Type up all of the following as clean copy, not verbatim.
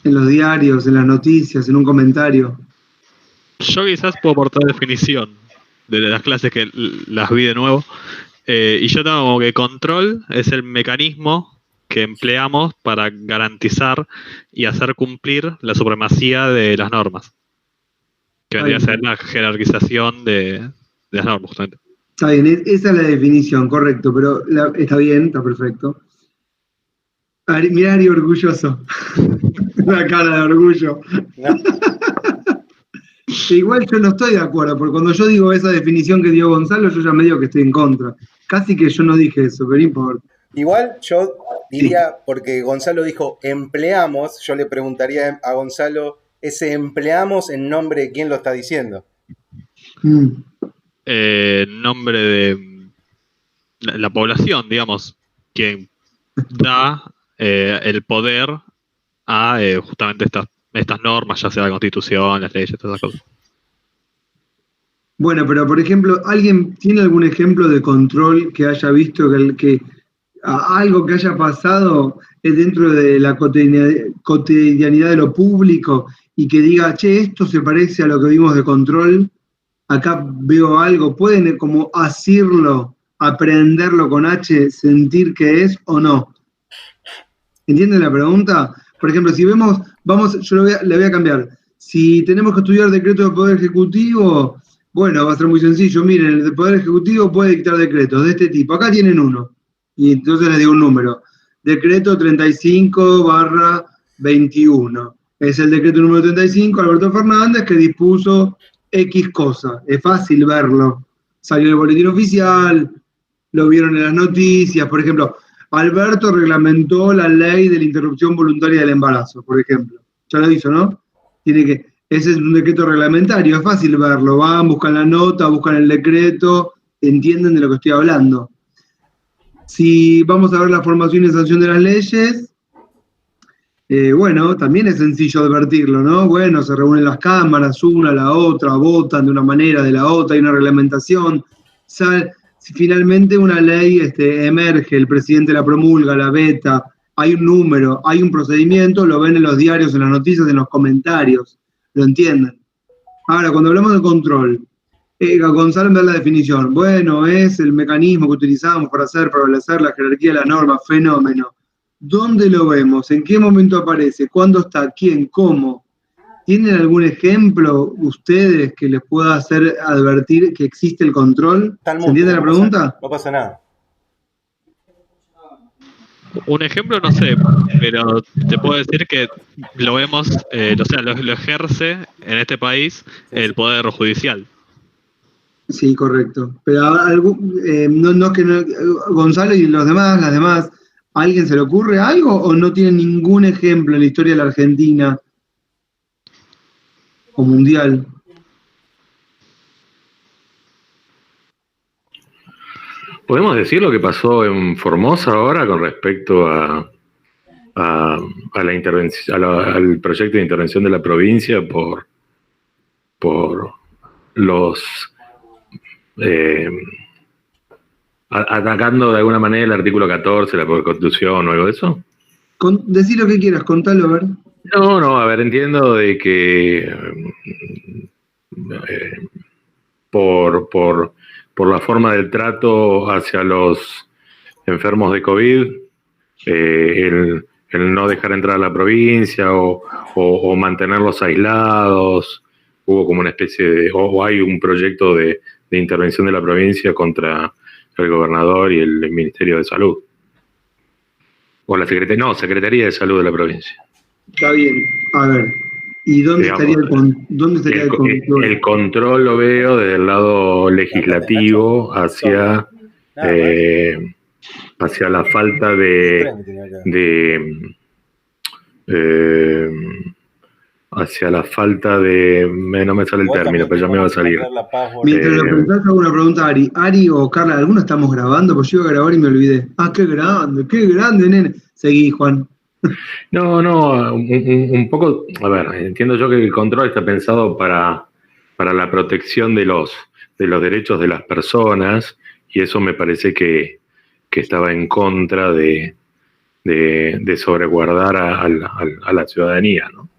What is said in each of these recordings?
en los diarios, en las noticias, en un comentario. Yo quizás puedo aportar definición de las clases que las vi de nuevo. Y yo tengo como que control es el mecanismo que empleamos para garantizar y hacer cumplir la supremacía de las normas. Que vendría a ser la jerarquización de las normas, justamente. Está bien, esa es la definición, correcto, pero está bien, está perfecto. Mirá, Ari, orgulloso. Una cara de orgullo. No. Igual yo no estoy de acuerdo, porque cuando yo digo esa definición que dio Gonzalo, yo ya me digo que estoy en contra. Casi que yo no dije eso, pero no importa. Igual yo diría, porque Gonzalo dijo empleamos, yo le preguntaría a Gonzalo, ese empleamos en nombre de quién lo está diciendo. En nombre de la población, digamos, quien da el poder a justamente estas normas, ya sea la Constitución, las leyes, todas esas cosas. Bueno, pero por ejemplo, ¿alguien tiene algún ejemplo de control que haya visto que algo que haya pasado dentro de la cotidianidad de lo público y que diga, che, esto se parece a lo que vimos de control? Acá veo algo, ¿pueden como asirlo, aprenderlo con H, sentir que es o no? ¿Entienden la pregunta? Por ejemplo, si vemos, yo le voy a cambiar. Si tenemos que estudiar decretos del Poder Ejecutivo, bueno, va a ser muy sencillo. Miren, el Poder Ejecutivo puede dictar decretos de este tipo. Acá tienen uno. Y entonces les digo un número. Decreto 35/21. Es el decreto número 35, Alberto Fernández, que dispuso X cosa. Es fácil verlo. Salió en el boletín oficial, lo vieron en las noticias. Por ejemplo, Alberto reglamentó la ley de la interrupción voluntaria del embarazo, por ejemplo. Ya lo hizo, ¿no? Ese es un decreto reglamentario, es fácil verlo. Van, buscan la nota, buscan el decreto, entienden de lo que estoy hablando. Si vamos a ver la formación y sanción de las leyes, bueno, también es sencillo advertirlo, ¿no? Bueno, se reúnen las cámaras, una, la otra, votan de una manera, de la otra, hay una reglamentación. Si finalmente una ley emerge, el presidente la promulga, la veta, hay un número, hay un procedimiento, lo ven en los diarios, en las noticias, en los comentarios, lo entienden. Ahora, cuando hablamos de control, Gonzalo me da la definición. Bueno, es el mecanismo que utilizamos para establecer la jerarquía de la norma, fenómeno. ¿Dónde lo vemos? ¿En qué momento aparece? ¿Cuándo está? ¿Quién? ¿Cómo? ¿Tienen algún ejemplo ustedes que les pueda hacer advertir que existe el control? ¿Se entiende la pregunta? No pasa nada. Un ejemplo no sé, pero te puedo decir que lo vemos, lo ejerce en este país el Poder Judicial. Sí, correcto. Pero Gonzalo y las demás, ¿a alguien se le ocurre algo o no tienen ningún ejemplo en la historia de la Argentina o mundial? ¿Podemos decir lo que pasó en Formosa ahora con respecto a la intervención, al proyecto de intervención de la provincia por los atacando de alguna manera el artículo 14 de la Constitución o algo de eso? Decí lo que quieras, contalo, a ver. No, a ver, entiendo de que por la forma del trato hacia los enfermos de COVID, el no dejar entrar a la provincia o mantenerlos aislados, hubo como una especie de, o hay un proyecto de intervención de la provincia contra el gobernador y el Ministerio de Salud. O la Secretaría de Salud de la provincia. Está bien, a ver. ¿Y dónde estaría el control? El control lo veo desde el lado legislativo hacia la falta hacia la falta de... No me sale el término, pero ya me va a salir. Mientras lo pensás, hago una pregunta a Ari. Ari o Carla, ¿alguno estamos grabando? Porque yo iba a grabar y me olvidé. Ah, qué grande, nene. Seguí, Juan. No, un poco... A ver, entiendo yo que el control está pensado para la protección de los derechos de las personas, y eso me parece que estaba en contra de de sobreguardar a la ciudadanía, ¿no?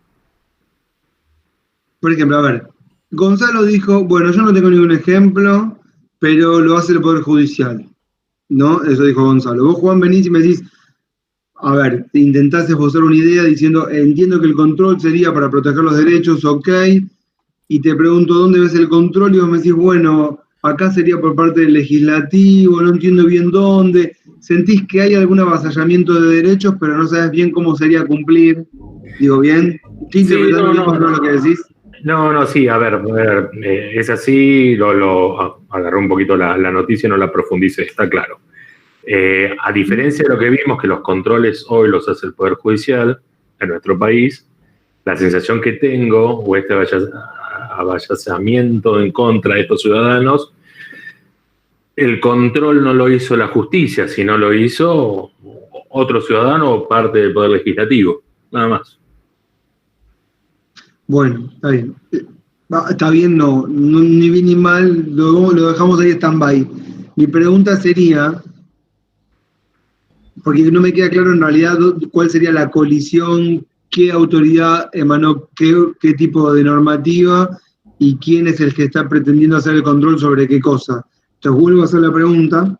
Por ejemplo, a ver, Gonzalo dijo, bueno, yo no tengo ningún ejemplo, pero lo hace el Poder Judicial, ¿no? Eso dijo Gonzalo. Vos, Juan, venís y me decís, a ver, te intentás esbozar una idea diciendo, entiendo que el control sería para proteger los derechos, ok, y te pregunto, ¿dónde ves el control? Y vos me decís, bueno, acá sería por parte del legislativo, no entiendo bien dónde, sentís que hay algún avasallamiento de derechos, pero no sabes bien cómo sería cumplir, digo bien, ¿qué interpretás lo que decís? No, sí, a ver, es así, lo agarré un poquito la noticia, no la profundicé, está claro. A diferencia de lo que vimos, que los controles hoy los hace el Poder Judicial en nuestro país, la sensación que tengo, o este avasallamiento en contra de estos ciudadanos, el control no lo hizo la justicia, sino lo hizo otro ciudadano o parte del Poder Legislativo, nada más. Bueno, está bien. Está bien, no, ni bien ni mal, lo dejamos ahí stand-by. Mi pregunta sería, porque no me queda claro en realidad cuál sería la colisión, qué autoridad emanó qué tipo de normativa y quién es el que está pretendiendo hacer el control sobre qué cosa. Entonces vuelvo a hacer la pregunta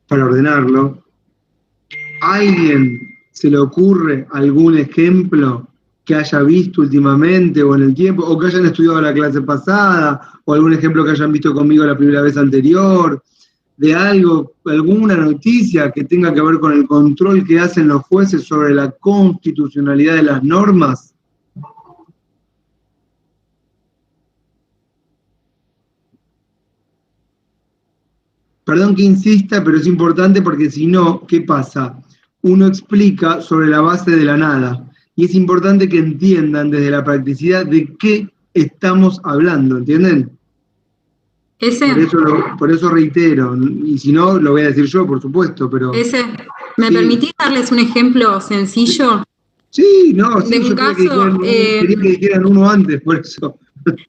para ordenarlo. ¿A alguien se le ocurre algún ejemplo que haya visto últimamente o en el tiempo, o que hayan estudiado la clase pasada, o algún ejemplo que hayan visto conmigo la primera vez anterior, de algo, alguna noticia que tenga que ver con el control que hacen los jueces sobre la constitucionalidad de las normas? Perdón que insista, pero es importante porque si no, ¿qué pasa? Uno explica sobre la base de la nada. Y es importante que entiendan desde la practicidad de qué estamos hablando, ¿entienden? Por eso reitero, y si no, lo voy a decir yo, por supuesto, pero... ¿Me permitís darles un ejemplo sencillo? Sí, no, de un caso... quería que dijeran uno antes, por eso.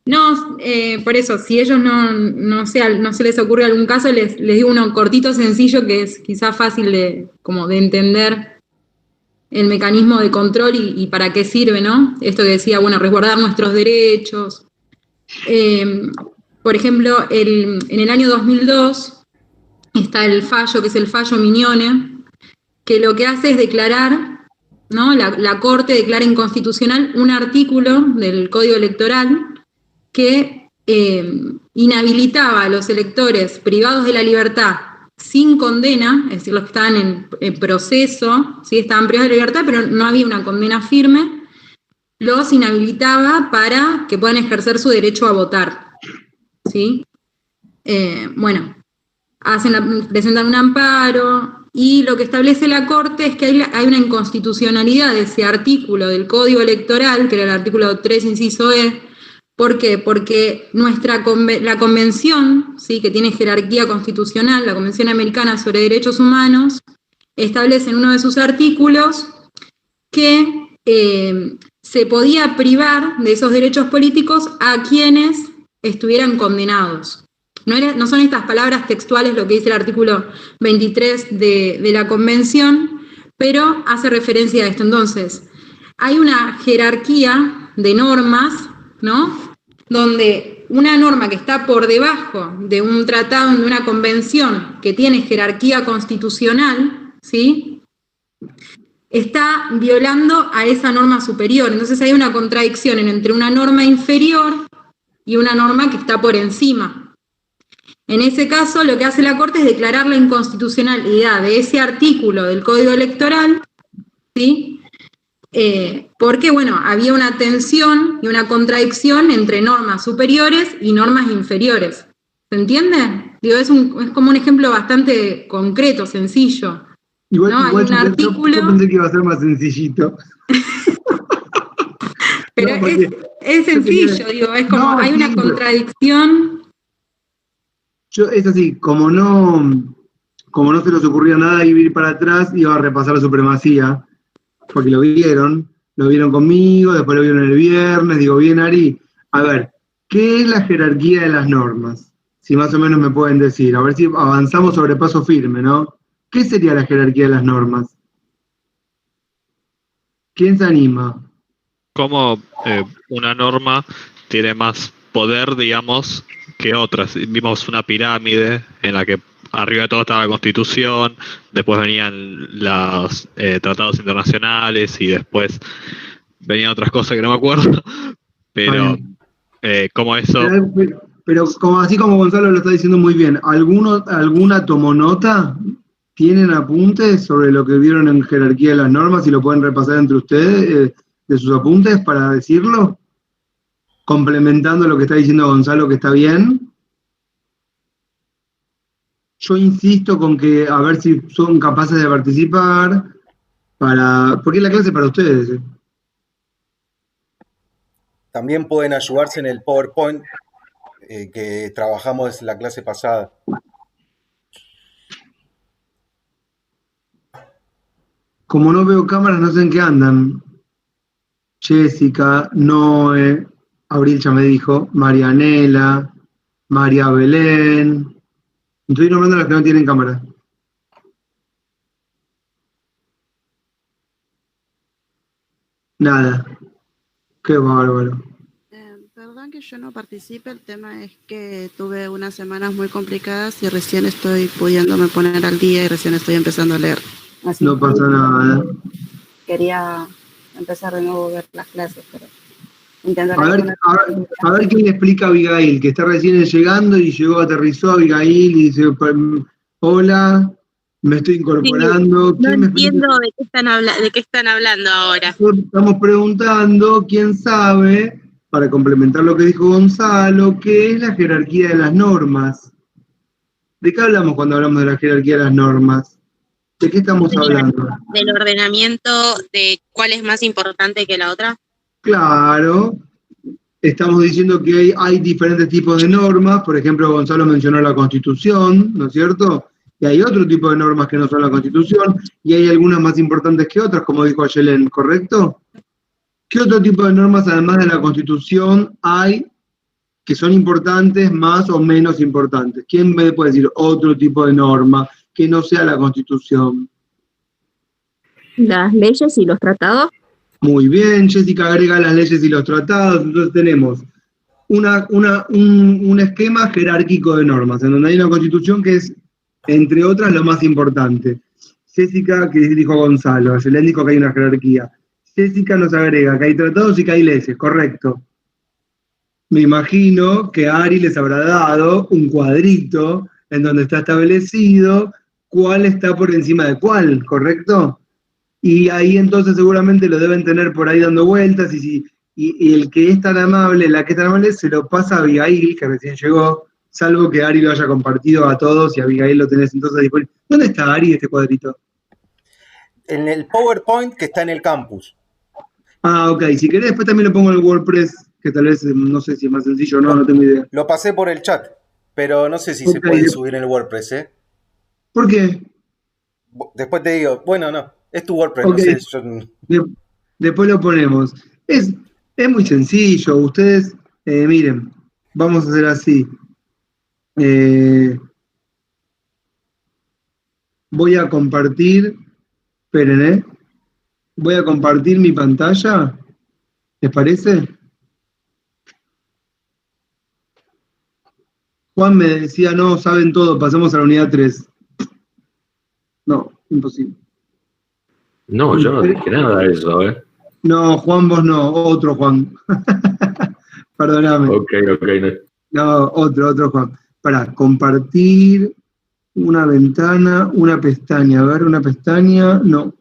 No, por eso, si ellos no se les ocurre algún caso, les digo uno cortito, sencillo, que es quizás fácil de entender el mecanismo de control y para qué sirve, ¿no? Esto que decía, bueno, resguardar nuestros derechos. Por ejemplo, en el año 2002 está el fallo, que es el fallo Mignone, que lo que hace es declarar, ¿no? La Corte declara inconstitucional un artículo del Código Electoral que inhabilitaba a los electores privados de la libertad sin condena, es decir, los que estaban en proceso, ¿sí? Estaban privados de libertad, pero no había una condena firme, los inhabilitaba para que puedan ejercer su derecho a votar, ¿sí? Bueno, presentan un amparo, y lo que establece la Corte es que hay una inconstitucionalidad de ese artículo del Código Electoral, que era el artículo 3, inciso E. ¿Por qué? Porque la convención, ¿sí? Que tiene jerarquía constitucional, la Convención Americana sobre Derechos Humanos, establece en uno de sus artículos que se podía privar de esos derechos políticos a quienes estuvieran condenados. No son estas palabras textuales lo que dice el artículo 23 de la Convención, pero hace referencia a esto. Entonces, hay una jerarquía de normas, ¿no? Donde una norma que está por debajo de un tratado, de una convención que tiene jerarquía constitucional, ¿sí? Está violando a esa norma superior. Entonces hay una contradicción entre una norma inferior y una norma que está por encima. En ese caso, lo que hace la Corte es declarar la inconstitucionalidad de ese artículo del Código Electoral, ¿sí? Porque, bueno, había una tensión y una contradicción entre normas superiores y normas inferiores. ¿Se entiende? Digo, es como un ejemplo bastante concreto, sencillo. Igual, ¿no? Hay un artículo... Yo pensé que iba a ser más sencillito. Pero no, es sencillo, digo, es como hay una contradicción. Es así, como no se les ocurrió nada ir para atrás, iba a repasar la supremacía, porque lo vieron conmigo, después lo vieron el viernes, digo, bien, Ari, a ver, ¿qué es la jerarquía de las normas? Si más o menos me pueden decir, a ver si avanzamos sobre paso firme, ¿no? ¿Qué sería la jerarquía de las normas? ¿Quién se anima? Cómo una norma tiene más poder, digamos, que otras. Vimos una pirámide en la que arriba de todo estaba la Constitución, después venían los tratados internacionales y después venían otras cosas que no me acuerdo, pero como eso... Pero así como Gonzalo lo está diciendo muy bien, ¿alguna tomó nota? ¿Tienen apuntes sobre lo que vieron en jerarquía de las normas y lo pueden repasar entre ustedes de sus apuntes para decirlo? Complementando lo que está diciendo Gonzalo, que está bien. Yo insisto con que a ver si son capaces de participar, porque es la clase para ustedes. También pueden ayudarse en el PowerPoint que trabajamos la clase pasada. Como no veo cámaras, no sé en qué andan. Jessica, Noé, Abril ya me dijo, Marianela, María Belén. Estoy nombrando a las que no tienen cámara. Nada. Qué bárbaro. Perdón que yo no participe, el tema es que tuve unas semanas muy complicadas y recién estoy pudiéndome poner al día y recién estoy empezando a leer. Así no pasa nada. Quería empezar de nuevo a ver las clases, pero a ver quién le explica a Abigail, que está recién llegando y aterrizó Abigail y dice, hola, me estoy incorporando. Sí, no entiendo de qué están hablando ahora. Estamos preguntando, quién sabe, para complementar lo que dijo Gonzalo, qué es la jerarquía de las normas. ¿De qué hablamos cuando hablamos de la jerarquía de las normas? ¿De qué estamos hablando? ¿Del ordenamiento de cuál es más importante que la otra? Claro, estamos diciendo que hay diferentes tipos de normas, por ejemplo, Gonzalo mencionó la Constitución, ¿no es cierto? Y hay otro tipo de normas que no son la Constitución, y hay algunas más importantes que otras, como dijo Ayelen, ¿correcto? ¿Qué otro tipo de normas, además de la Constitución, hay que son importantes, más o menos importantes? ¿Quién me puede decir otro tipo de norma que no sea la Constitución? Las leyes y los tratados. Muy bien, Jessica agrega las leyes y los tratados. Entonces tenemos un esquema jerárquico de normas, en donde hay una Constitución que es, entre otras, lo más importante. Jessica, que dijo Gonzalo, Ayelen dijo que hay una jerarquía. Jessica nos agrega que hay tratados y que hay leyes, correcto. Me imagino que Ari les habrá dado un cuadrito en donde está establecido cuál está por encima de cuál, ¿correcto? Y ahí entonces seguramente lo deben tener por ahí dando vueltas, y el que es tan amable, la que es tan amable, se lo pasa a Abigail, que recién llegó, salvo que Ari lo haya compartido a todos y Abigail lo tenés entonces disponible. ¿Dónde está Ari, este cuadrito? En el PowerPoint que está en el campus. Ah, ok, si querés después también lo pongo en el WordPress, que tal vez, no sé si es más sencillo o no tengo idea. Lo pasé por el chat, pero no sé si se puede subir en el WordPress, ¿eh? ¿Por qué? Después te digo, bueno, no. Es tu WordPress, Okay. no sé. Después lo ponemos. Es muy sencillo. Ustedes, miren, vamos a hacer así. Voy a compartir. Esperen, voy a compartir mi pantalla. ¿Les parece? Juan me decía, no, saben todo, pasamos a la unidad 3. No, imposible. No, yo no dije nada de eso, ¿eh? No, Juan, vos no, otro Juan. Perdóname. Ok. No, otro Juan. Para compartir una ventana, una pestaña. A ver, una pestaña, no.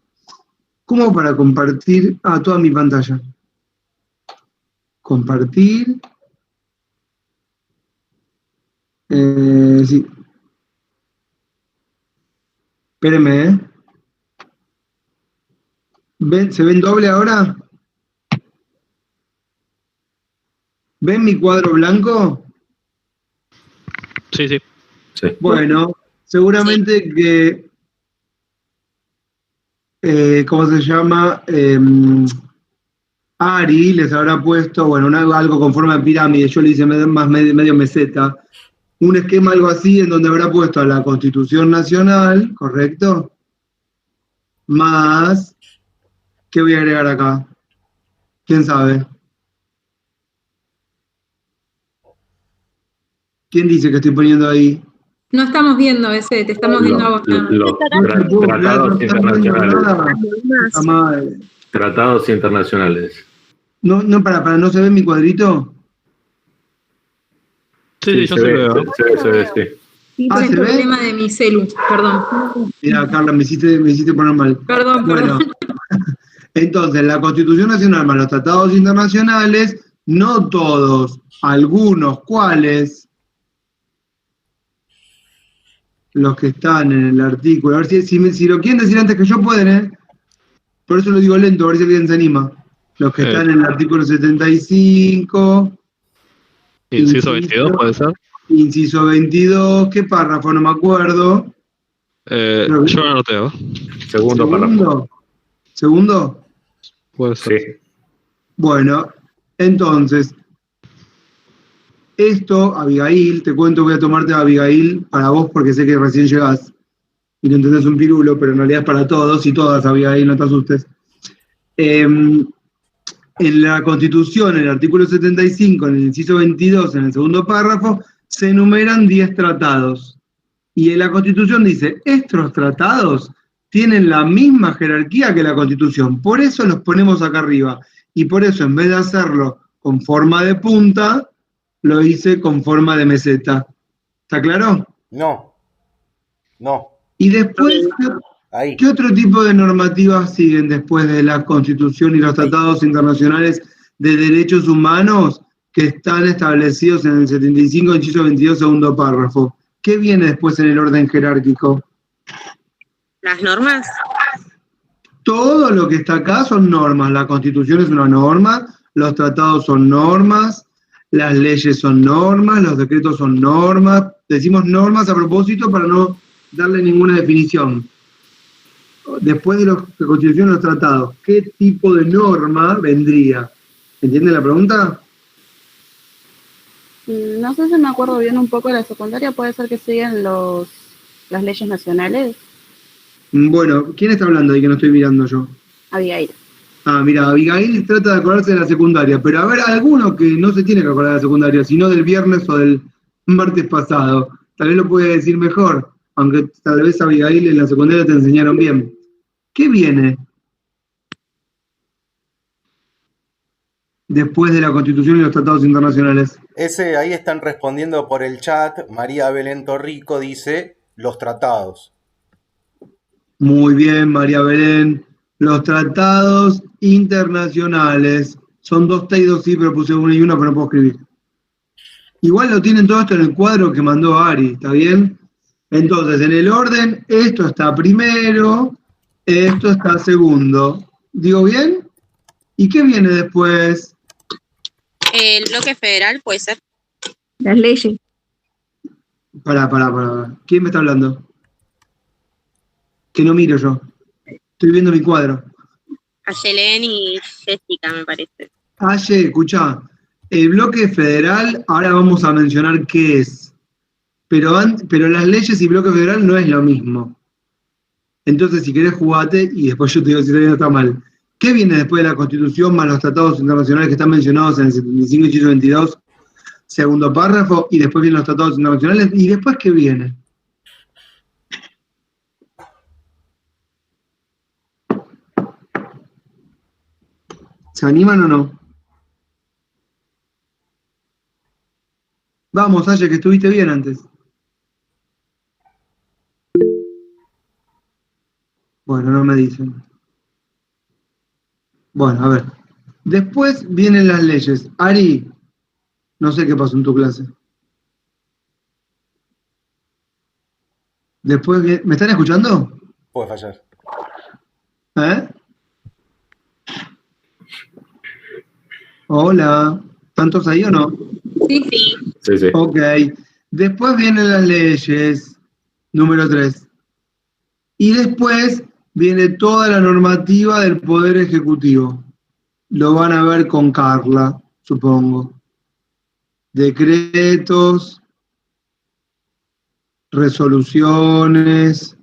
¿Cómo para compartir? Ah, toda mi pantalla. Compartir. Sí. Espérenme, ¿Se ven doble ahora? ¿Ven mi cuadro blanco? Sí. Bueno, seguramente que, ¿cómo se llama? Ari les habrá puesto, bueno, algo con forma de pirámide, yo le hice más medio meseta, un esquema algo así en donde habrá puesto la Constitución Nacional, ¿correcto? Más, ¿qué voy a agregar acá? ¿Quién sabe? ¿Quién dice que estoy poniendo ahí? No estamos viendo ese, te estamos viendo a vos. Los No puedo creer, tratados no están viendo internacionales. nada. Puta madre. Tratados internacionales. No, para, ¿no se ve mi cuadrito? Sí, yo se sí ve, veo. se ve, sí. Sí, Ah, por el ¿se ve? problema de mi celu, perdón. Mira, Carla, me hiciste poner mal. Perdón. Bueno, entonces, la Constitución Nacional más los tratados internacionales, no todos, algunos, ¿cuáles? Los que están en el artículo. A ver si lo quieren decir antes que yo pueden, ¿eh? Por eso lo digo lento, a ver si alguien se anima. Los que están en el artículo 75. Inciso 22, ¿puede ser? Inciso 22, ¿qué párrafo? No me acuerdo. Yo lo anoteo. Segundo párrafo. ¿Segundo? Puede ser. Sí. Bueno, entonces, esto, Abigail, te cuento, voy a tomarte a Abigail para vos porque sé que recién llegás y no entendés un pirulo, pero en realidad es para todos y todas, Abigail, no te asustes. En la Constitución, en el artículo 75, en el inciso 22, en el segundo párrafo, se enumeran 10 tratados. Y en la Constitución dice, estos tratados tienen la misma jerarquía que la Constitución, por eso los ponemos acá arriba. Y por eso, en vez de hacerlo con forma de punta, lo hice con forma de meseta. ¿Está claro? No. Y después, Ahí. ¿qué otro tipo de normativas siguen después de la Constitución y los tratados internacionales de derechos humanos que están establecidos en el 75, inciso 22, segundo párrafo? ¿Qué viene después en el orden jerárquico? Las normas. Todo lo que está acá son normas. La Constitución es una norma, los tratados son normas, las leyes son normas, los decretos son normas. Decimos normas a propósito para no darle ninguna definición. Después de la Constitución y los tratados, ¿qué tipo de norma vendría? ¿Entiende la pregunta? No sé si me acuerdo bien un poco de la secundaria, puede ser que siguen las leyes nacionales. Bueno, ¿quién está hablando ahí que no estoy mirando yo? Abigail. Ah, mira, Abigail trata de acordarse de la secundaria, pero a ver, alguno que no se tiene que acordar de la secundaria, sino del viernes o del martes pasado. Tal vez lo puede decir mejor, aunque tal vez Abigail en la secundaria te enseñaron bien. ¿Qué viene después de la Constitución y los tratados internacionales? Ese ahí están respondiendo por el chat. María Belén Torrico dice los tratados. Muy bien, María Belén. Los tratados internacionales. Son 2 T y 2 I, pero puse uno y uno, pero no puedo escribir. Igual lo tienen todo esto en el cuadro que mandó Ari, ¿está bien? Entonces, en el orden, esto está primero, esto está segundo. ¿Digo bien? ¿Y qué viene después? El bloque federal puede ser. Las leyes. Pará. ¿Quién me está hablando? Que no miro yo. Estoy viendo mi cuadro. Ayelén y Jessica, me parece. Aye, escuchá. El bloque federal, ahora vamos a mencionar qué es. Pero las leyes y bloque federal no es lo mismo. Entonces, si querés, jugate y después yo te digo si todavía no está mal. ¿Qué viene después de la Constitución más los tratados internacionales que están mencionados en el 75 y 22, segundo párrafo? Y después vienen los tratados internacionales. ¿Y después qué viene? ¿Se animan o no? Vamos, Aye, que estuviste bien antes. Bueno, no me dicen. Bueno, a ver. Después vienen las leyes. Ari, no sé qué pasó en tu clase. Después, ¿me están escuchando? Puede fallar. ¿Eh? Hola. ¿Están todos ahí o no? Sí. Sí. Ok. Después vienen las leyes, número 3. Y después viene toda la normativa del Poder Ejecutivo. Lo van a ver con Carla, supongo. Decretos, resoluciones,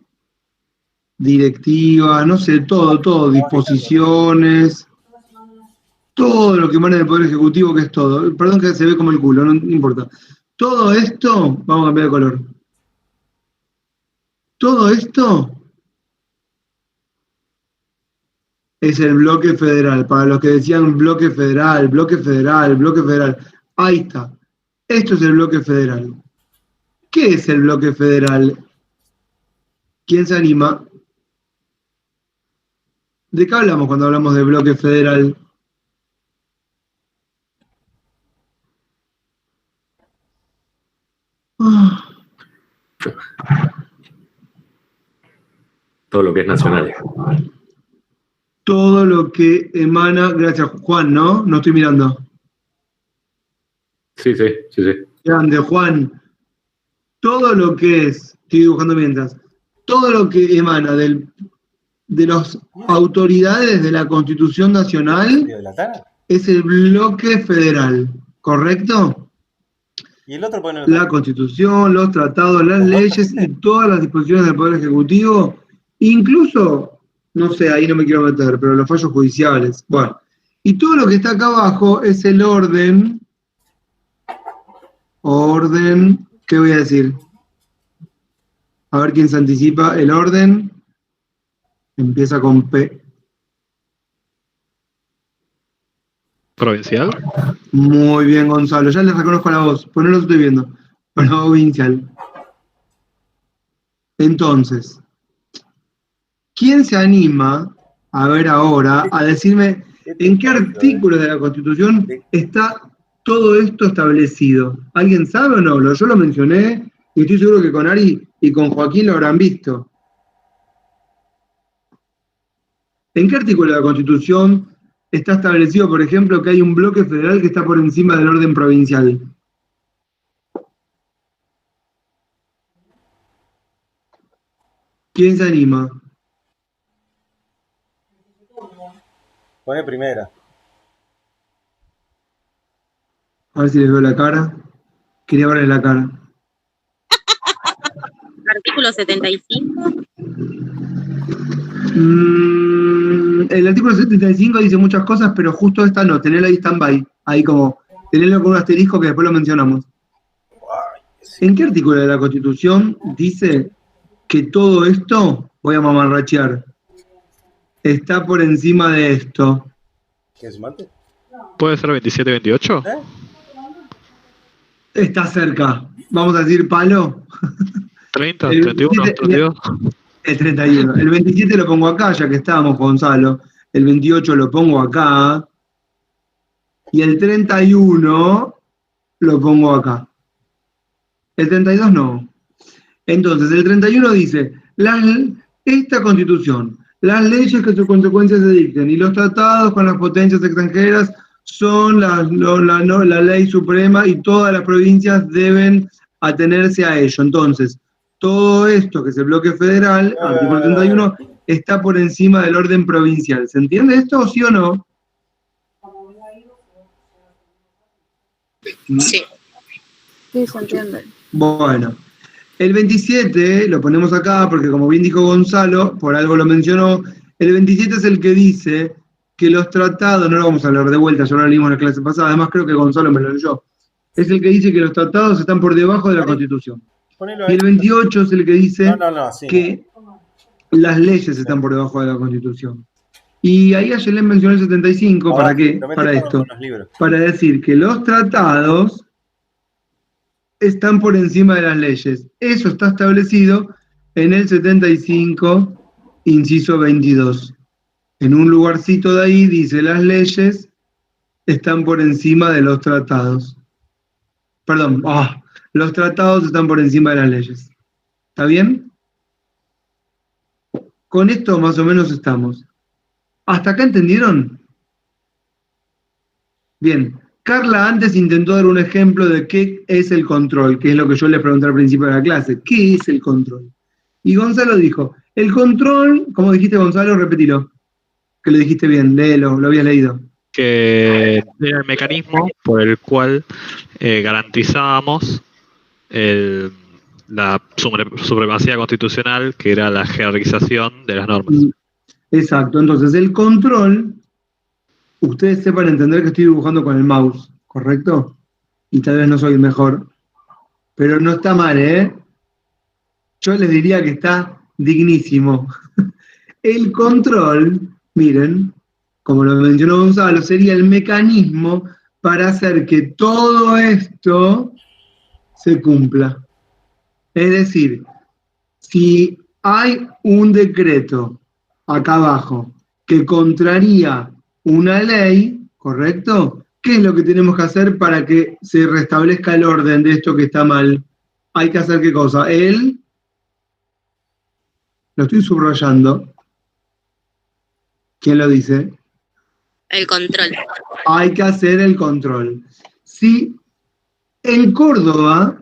directivas, no sé, todo, disposiciones, todo lo que emana del Poder Ejecutivo, que es todo. Perdón que se ve como el culo, no importa. Todo esto, vamos a cambiar de color. Todo esto es el bloque federal. Para los que decían bloque federal. Ahí está. Esto es el bloque federal. ¿Qué es el bloque federal? ¿Quién se anima? ¿De qué hablamos cuando hablamos de bloque federal? Todo lo que es nacional. Todo lo que emana, gracias Juan, ¿no? No estoy mirando. Sí. Grande, Juan. Todo lo que es, estoy dibujando mientras, todo lo que emana de las autoridades de la Constitución Nacional es el bloque federal, ¿correcto? ¿Y el otro pone la Constitución, los tratados, las leyes y todas las disposiciones del Poder Ejecutivo, incluso, no sé, ahí no me quiero meter, pero los fallos judiciales. Bueno, y todo lo que está acá abajo es el orden, ¿qué voy a decir? A ver quién se anticipa. El orden empieza con P. ¿Provincial? Muy bien, Gonzalo. Ya les reconozco la voz, pues no lo estoy viendo. Provincial. Entonces, ¿quién se anima, a ver ahora, a decirme en qué artículo de la Constitución está todo esto establecido? ¿Alguien sabe o no? Yo lo mencioné y estoy seguro que con Ari y con Joaquín lo habrán visto. ¿En qué artículo de la Constitución está establecido, por ejemplo, que hay un bloque federal que está por encima del orden provincial? ¿Quién se anima? Pone primera. A ver si les veo la cara. Quería verles la cara. Artículo 75. El artículo 75 dice muchas cosas, pero justo esta no, tenerla ahí stand-by. Ahí como, tenerlo con un asterisco que después lo mencionamos. ¿En qué artículo de la Constitución dice que todo esto, voy a mamarrachear, está por encima de esto? ¿Qué es mate? ¿Puede ser 27-28? Está cerca. Vamos a decir palo. 30, 31, 32. El 31. El 27 lo pongo acá, ya que estábamos, Gonzalo. El 28 lo pongo acá. Y el 31 lo pongo acá. El 32 no. Entonces, el 31 dice, esta Constitución, las leyes que sus consecuencias se dicten y los tratados con las potencias extranjeras son la ley suprema y todas las provincias deben atenerse a ello. Entonces, todo esto que es el bloque federal, artículo 31, está por encima del orden provincial. ¿Se entiende esto, sí o no? Sí. Sí, se entiende. Bueno, el 27 lo ponemos acá porque como bien dijo Gonzalo, por algo lo mencionó, el 27 es el que dice que los tratados, no lo vamos a hablar de vuelta, ya lo leímos en la clase pasada, además creo que Gonzalo me lo leyó, es el que dice que los tratados están por debajo de la Constitución. Y el 28 es el que dice que las leyes están por debajo de la Constitución. Y ahí Ayelén mencionó el 75, ¿para qué? Para esto. Para decir que los tratados están por encima de las leyes. Eso está establecido en el 75, inciso 22. En un lugarcito de ahí dice las leyes están por encima de los tratados. Perdón, los tratados están por encima de las leyes. ¿Está bien? Con esto más o menos estamos. ¿Hasta acá entendieron? Bien. Carla antes intentó dar un ejemplo de qué es el control, que es lo que yo les pregunté al principio de la clase. ¿Qué es el control? Y Gonzalo dijo, el control, como dijiste Gonzalo, repetilo. Que lo dijiste bien, léelo, lo habías leído. Que era el mecanismo por el cual garantizábamos la supremacía constitucional, que era la jerarquización de las normas. Exacto, entonces el control, ustedes sepan entender que estoy dibujando con el mouse, ¿correcto? Y tal vez no soy el mejor, pero no está mal, ¿eh? Yo les diría que está dignísimo. El control, miren, como lo mencionó Gonzalo, sería el mecanismo para hacer que todo esto se cumpla. Es decir, si hay un decreto acá abajo que contraría una ley, ¿correcto? ¿Qué es lo que tenemos que hacer para que se restablezca el orden de esto que está mal? Hay que hacer ¿qué cosa? Lo estoy subrayando. ¿Quién lo dice? El control. Hay que hacer el control. Si en Córdoba,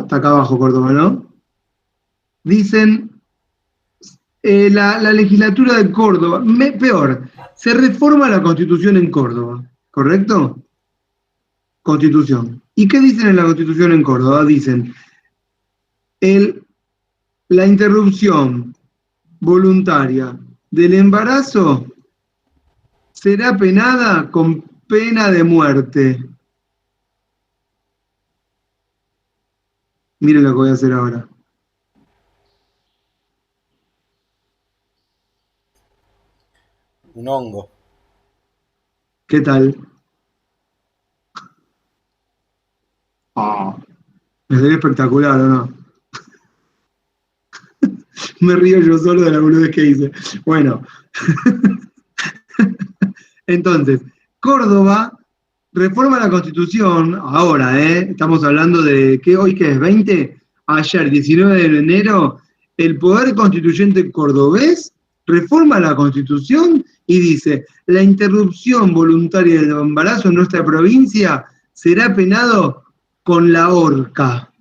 está acá abajo Córdoba, ¿no? Dicen, la legislatura de Córdoba, peor, se reforma la Constitución en Córdoba, ¿correcto? Constitución. ¿Y qué dicen en la Constitución en Córdoba? Dicen, la interrupción voluntaria del embarazo será penada con pena de muerte. Miren lo que voy a hacer ahora. Un hongo. ¿Qué tal? Me salió espectacular, ¿o no? Me río yo solo de la boludez que hice. Bueno. Entonces, Córdoba reforma la Constitución, ahora, estamos hablando de, ¿hoy qué es? ¿20? Ayer, 19 de enero, el Poder Constituyente cordobés reforma la Constitución y dice, la interrupción voluntaria del embarazo en nuestra provincia será penado con la horca.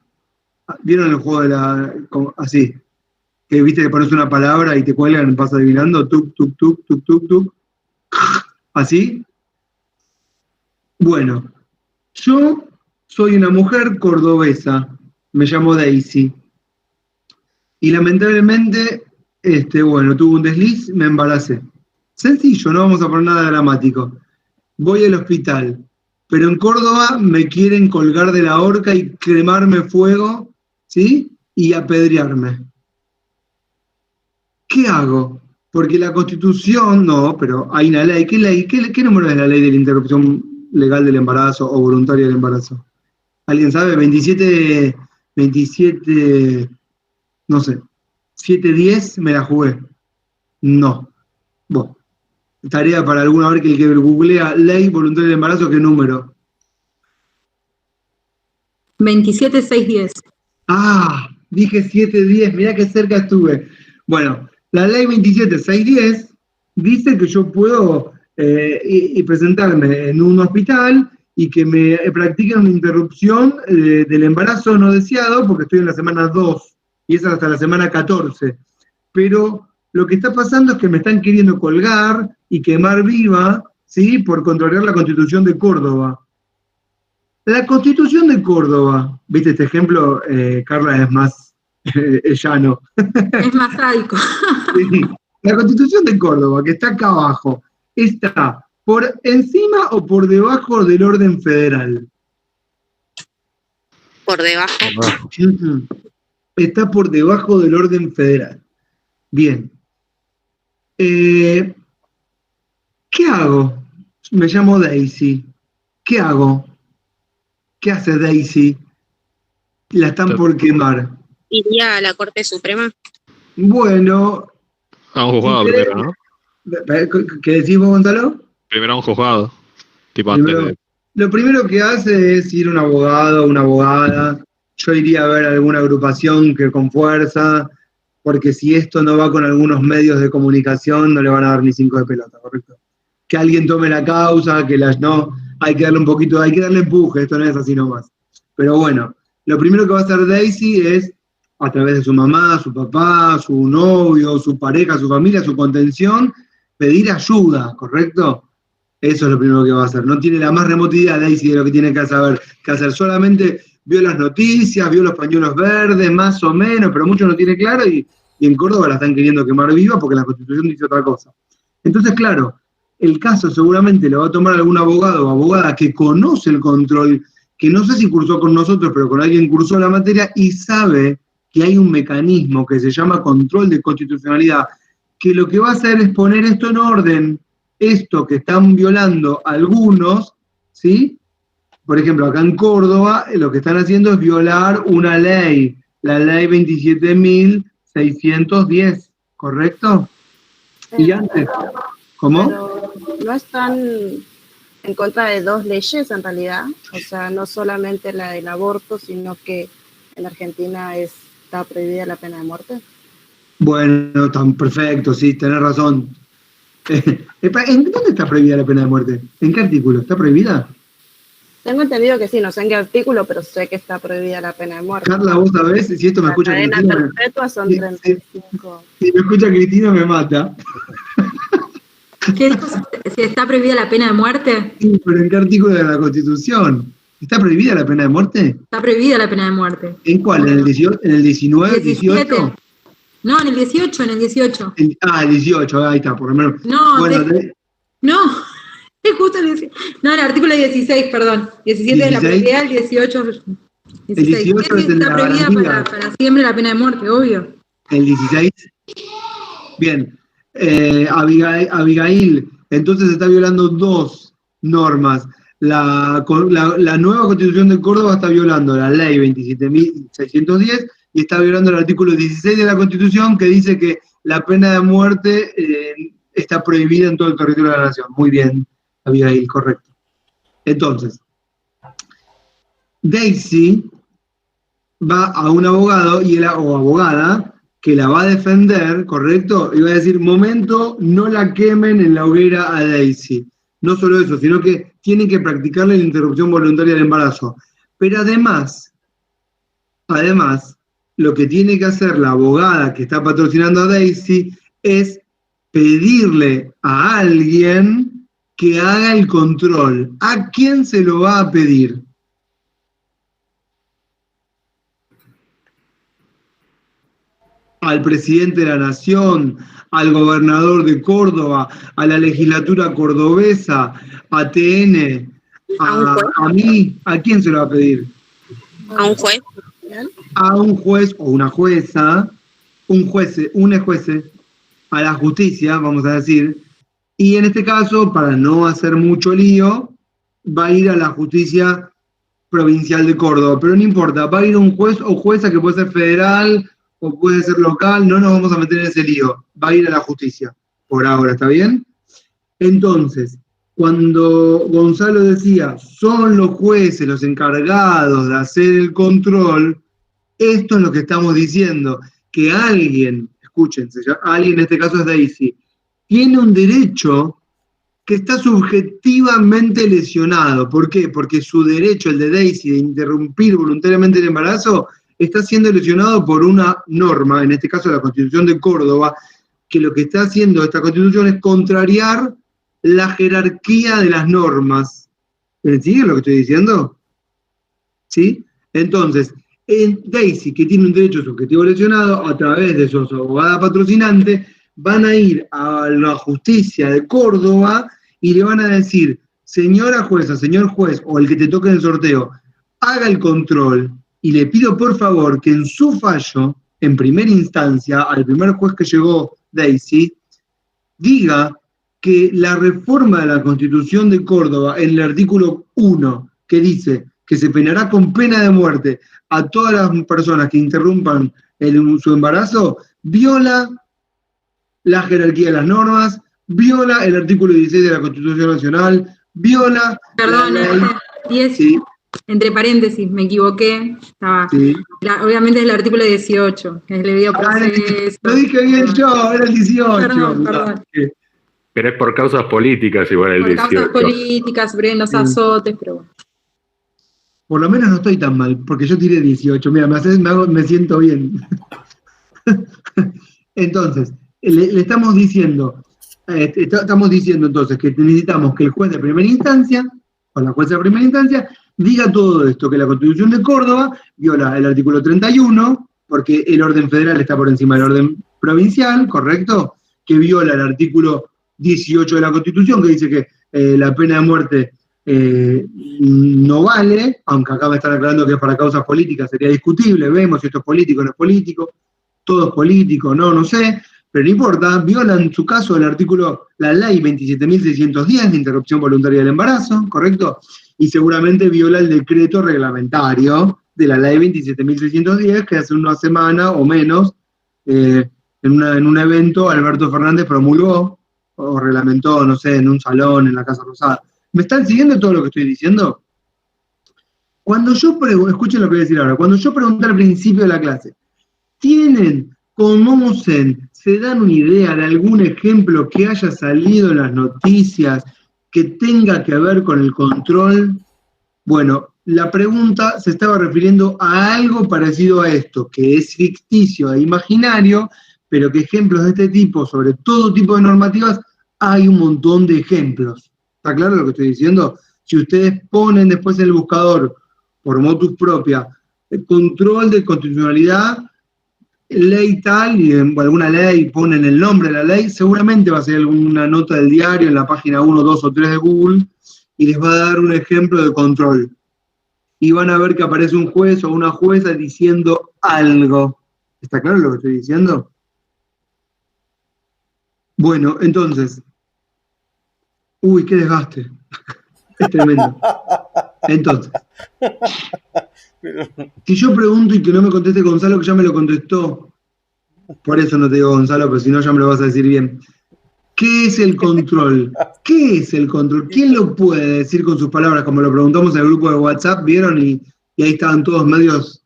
¿Vieron el juego así? Que viste que pones una palabra y te cuelgan, vas adivinando, tuk, tuk, tuk, tuk, tuk, tuk. ¿Así? Bueno, yo soy una mujer cordobesa, me llamo Daisy. Y lamentablemente, tuve un desliz, me embaracé. Sencillo, no vamos a poner nada dramático. Voy al hospital, pero en Córdoba me quieren colgar de la horca y cremarme fuego, ¿sí? Y apedrearme. ¿Qué hago? Porque la Constitución, no, pero hay una ley. ¿Qué ley? ¿Qué número es la ley de la interrupción legal del embarazo o voluntaria del embarazo? ¿Alguien sabe? 27, no sé, 710 me la jugué. No. Bueno, tarea para alguna vez que el que googlea ley voluntaria del embarazo, ¿qué número? 27610. Ah, dije 710, mirá qué cerca estuve. Bueno, la ley 27610 dice que yo puedo y presentarme en un hospital y que me practiquen una interrupción del embarazo no deseado, porque estoy en la semana 2 y es hasta la semana 14. Pero lo que está pasando es que me están queriendo colgar y quemar viva, ¿sí? Por contrariar la Constitución de Córdoba. La Constitución de Córdoba, ¿viste este ejemplo? Carla es más llano. Es más sádico. Sí. La Constitución de Córdoba, que está acá abajo, ¿está por encima o por debajo del orden federal? Por debajo. Está por debajo del orden federal. Bien. ¿Qué hago? Me llamo Daisy. ¿Qué hago? ¿Qué hace Daisy? La están por quemar. ¿Iría a la Corte Suprema? Bueno. A un juzgado primero, ¿no? ¿Qué decís vos, Gonzalo? Primero a un juzgado. Tipo Primero, antes de... Lo primero que hace es ir un abogado o una abogada. Yo iría a ver alguna agrupación que con fuerza, porque si esto no va con algunos medios de comunicación, no le van a dar ni 5 de pelota, ¿correcto? Que alguien tome la causa, no, hay que darle un poquito, hay que darle empuje, esto no es así nomás. Pero bueno, lo primero que va a hacer Daisy es, a través de su mamá, su papá, su novio, su pareja, su familia, su contención, pedir ayuda, ¿correcto? Eso es lo primero que va a hacer. No tiene la más remota idea Daisy de lo que tiene que hacer. Solamente vio las noticias, vio los pañuelos verdes, más o menos, pero mucho no tiene claro y en Córdoba la están queriendo quemar viva porque la Constitución dice otra cosa. Entonces, claro, el caso seguramente lo va a tomar algún abogado o abogada que conoce el control, que no sé si cursó con nosotros, pero con alguien cursó la materia y sabe que hay un mecanismo que se llama control de constitucionalidad, que lo que va a hacer es poner esto en orden, esto que están violando algunos, ¿sí? Por ejemplo, acá en Córdoba lo que están haciendo es violar una ley, la ley 27.610, ¿correcto? Y antes, ¿cómo? Pero no están en contra de dos leyes en realidad, o sea, no solamente la del aborto, sino que en Argentina está prohibida la pena de muerte. Bueno, tan perfecto, sí, tenés razón. ¿En dónde está prohibida la pena de muerte? ¿En qué artículo? ¿Está prohibida? Tengo entendido que sí, no sé en qué artículo, pero sé que está prohibida la pena de muerte. Carla, vos sabés, si esto me escucha Cristina. La cadena perpetua son 35. Si me escucha Cristina me mata. ¿Qué dijo? ¿Si está prohibida la pena de muerte? Sí, pero ¿en qué artículo de la Constitución? ¿Está prohibida la pena de muerte? Está prohibida la pena de muerte. ¿En cuál? ¿En el 18? ¿En el 19? 17. ¿18? No, en el 18, en el 18. El 18, ahí está, por lo menos. No, bueno, no, es justo el 18. No, el artículo 16, perdón. 17 de la propiedad, el 18. 16. El 18 es el de está la prohibida garantía. para siempre la pena de muerte, obvio. El 16. Bien. Abigail, entonces se está violando dos normas. La nueva Constitución de Córdoba está violando la ley 27.610 y está violando el artículo 16 de la Constitución que dice que la pena de muerte está prohibida en todo el territorio de la nación. Muy bien, Abigail, correcto. Entonces, Daisy va a un abogado o abogada que la va a defender, ¿correcto? Y va a decir, momento, no la quemen en la hoguera a Daisy. No solo eso, sino que tienen que practicarle la interrupción voluntaria del embarazo. Pero además, lo que tiene que hacer la abogada que está patrocinando a Daisy es pedirle a alguien que haga el control. ¿A quién se lo va a pedir? Al presidente de la Nación, al gobernador de Córdoba, a la legislatura cordobesa, a TN, a mí. ¿A quién se lo va a pedir? A un juez. A un juez o una jueza, un juez, a la justicia, vamos a decir, y en este caso, para no hacer mucho lío, va a ir a la justicia provincial de Córdoba, pero no importa, va a ir un juez o jueza que puede ser federal o puede ser local, no nos vamos a meter en ese lío, va a ir a la justicia, por ahora, ¿está bien? Entonces, cuando Gonzalo decía, son los jueces los encargados de hacer el control, esto es lo que estamos diciendo, que alguien, escúchense, alguien en este caso es Daisy, tiene un derecho que está subjetivamente lesionado. ¿Por qué? Porque su derecho, el de Daisy, de interrumpir voluntariamente el embarazo, está siendo lesionado por una norma, en este caso la Constitución de Córdoba, que lo que está haciendo esta Constitución es contrariar la jerarquía de las normas. ¿Me siguen lo que estoy diciendo? ¿Sí? Entonces, Daisy, que tiene un derecho subjetivo lesionado, a través de su abogada patrocinante, van a ir a la justicia de Córdoba y le van a decir, señora jueza, señor juez, o el que te toque en el sorteo, haga el control y le pido por favor que en su fallo, en primera instancia, al primer juez que llegó Daisy, diga que la reforma de la Constitución de Córdoba, en el artículo 1, que dice que se penará con pena de muerte a todas las personas que interrumpan su embarazo, viola la jerarquía de las normas, viola el artículo 16 de la Constitución Nacional, viola... Perdón, la ley, 10, sí, entre paréntesis, me equivoqué. sí. Obviamente es el artículo 18, que es el debido proceso. Lo dije bien yo, era el 18. Perdón. Pero es por causas políticas igual el Por 18. causas políticas, sobre los azotes, pero bueno. Por lo menos no estoy tan mal, porque yo tiré 18. Mira, me siento bien. Entonces, le estamos diciendo entonces que necesitamos que el juez de primera instancia, o la jueza de primera instancia, diga todo esto, que la Constitución de Córdoba viola el artículo 31, porque el orden federal está por encima del orden provincial, ¿correcto? Que viola el artículo 18 de la Constitución, que dice que la pena de muerte no vale, aunque acá me están aclarando que es para causas políticas, sería discutible, vemos si esto es político o no es político, todo es político, no sé, pero no importa, viola en su caso el artículo, la ley 27.610 de interrupción voluntaria del embarazo, ¿correcto? Y seguramente viola el decreto reglamentario de la ley 27.610 que hace una semana o menos, en un evento, Alberto Fernández promulgó o reglamentó, no sé, en un salón, en la Casa Rosada. ¿Me están siguiendo todo lo que estoy diciendo? Cuando yo escuchen lo que voy a decir ahora, cuando yo pregunté al principio de la clase, conocen, se dan una idea de algún ejemplo que haya salido en las noticias que tenga que ver con el control? Bueno, la pregunta se estaba refiriendo a algo parecido a esto, que es ficticio e imaginario, pero que ejemplos de este tipo, sobre todo tipo de normativas, hay un montón de ejemplos. ¿Está claro lo que estoy diciendo? Si ustedes ponen después en el buscador, por motus propia, el control de constitucionalidad, ley tal, y en alguna ley ponen el nombre de la ley, seguramente va a ser alguna nota del diario en la página 1, 2 o 3 de Google, y les va a dar un ejemplo de control. Y van a ver que aparece un juez o una jueza diciendo algo. ¿Está claro lo que estoy diciendo? Bueno, entonces... Uy, qué desgaste. Es tremendo. Entonces, si yo pregunto y que no me conteste Gonzalo, que ya me lo contestó, por eso no te digo Gonzalo, pero si no ya me lo vas a decir bien. ¿Qué es el control? ¿Qué es el control? ¿Quién lo puede decir con sus palabras? Como lo preguntamos en el grupo de WhatsApp, ¿vieron? Y ahí estaban todos medios,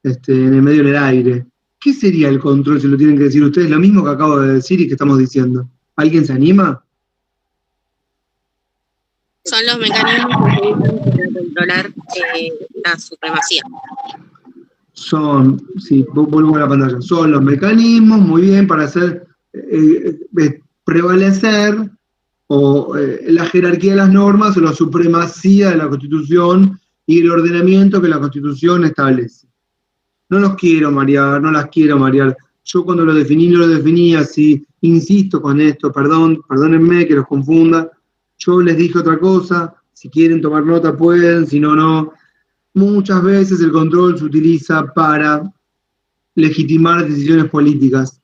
en el medio del aire. ¿Qué sería el control si lo tienen que decir ustedes? Lo mismo que acabo de decir y que estamos diciendo. ¿Alguien se anima? Son los mecanismos que se usan para controlar la supremacía. Vuelvo a la pantalla. Son los mecanismos, muy bien, para hacer prevalecer la jerarquía de las normas o la supremacía de la Constitución y el ordenamiento que la Constitución establece. No las quiero marear. Yo cuando lo definí así, insisto con esto, perdónenme que los confunda. Yo les dije otra cosa, si quieren tomar nota pueden, si no, no. Muchas veces el control se utiliza para legitimar decisiones políticas.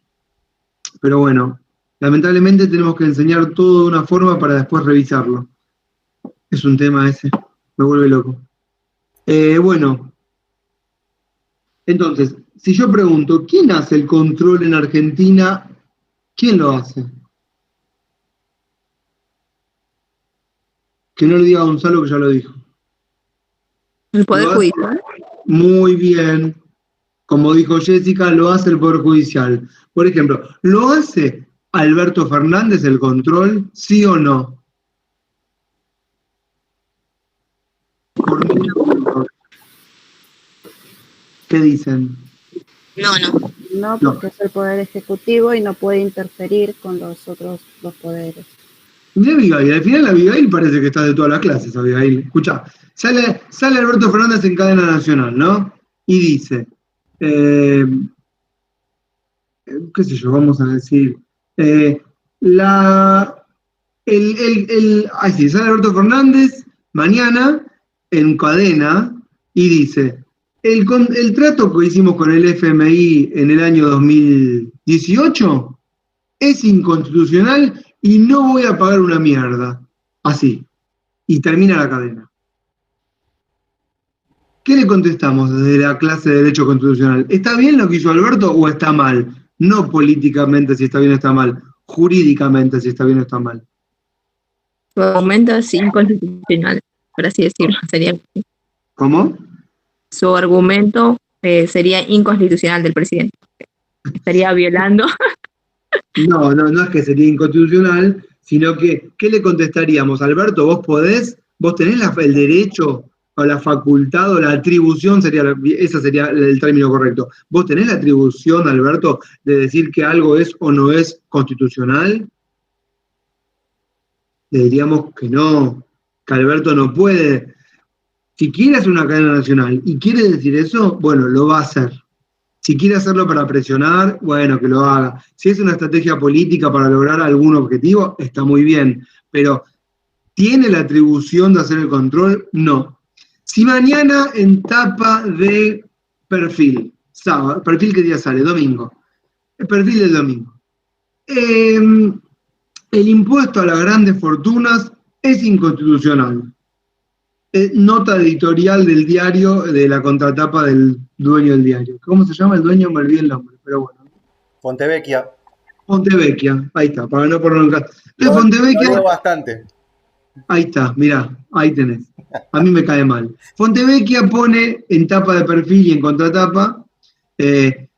Pero bueno, lamentablemente tenemos que enseñar todo de una forma para después revisarlo. Es un tema ese, me vuelve loco. Bueno, entonces, si yo pregunto, ¿quién hace el control en Argentina? ¿Quién lo hace? Que no le diga a Gonzalo que ya lo dijo. El Poder Judicial. Muy bien. Como dijo Jessica, lo hace el Poder Judicial. Por ejemplo, ¿lo hace Alberto Fernández el control? ¿Sí o no? ¿Qué dicen? No. No, porque es el Poder Ejecutivo y no puede interferir con los otros dos poderes. De Abigail, al final Abigail parece que está de todas las clases, Abigail. Escuchá, sale Alberto Fernández en cadena nacional, ¿no? Y dice, qué sé yo, vamos a decir, sale Alberto Fernández mañana en cadena y dice, el trato que hicimos con el FMI en el año 2018 es inconstitucional y no voy a pagar una mierda. Así. Y termina la cadena. ¿Qué le contestamos desde la clase de Derecho Constitucional? ¿Está bien lo que hizo Alberto o está mal? No políticamente si está bien o está mal, jurídicamente si está bien o está mal. Su argumento es inconstitucional, por así decirlo. ¿Cómo? Su argumento sería inconstitucional del presidente. Estaría violando. No es que sería inconstitucional, sino que, ¿qué le contestaríamos? Alberto, vos tenés el derecho o la facultad o la atribución, ese sería el término correcto. ¿Vos tenés la atribución, Alberto, de decir que algo es o no es constitucional? Le diríamos que no, que Alberto no puede Si quiere hacer una cadena nacional y quiere decir eso, bueno, lo va a hacer. Si quiere hacerlo para presionar, bueno, que lo haga. Si es una estrategia política para lograr algún objetivo, está muy bien. Pero, ¿tiene la atribución de hacer el control? No. Si mañana en tapa de perfil, sábado, perfil ¿qué día sale? Domingo. El perfil del domingo. El impuesto a las grandes fortunas es inconstitucional. Nota editorial del diario, de la contratapa del dueño del diario. ¿Cómo se llama el dueño? Me olvidé el nombre, pero bueno. Fontevecchia. Fontevecchia, ahí está, para no ponerlo en casa. De Fontevecchia. Lo bastante. Ahí está, mirá, ahí tenés. A mí me cae mal. Fontevecchia pone en tapa de perfil y en contratapa. ¿Saben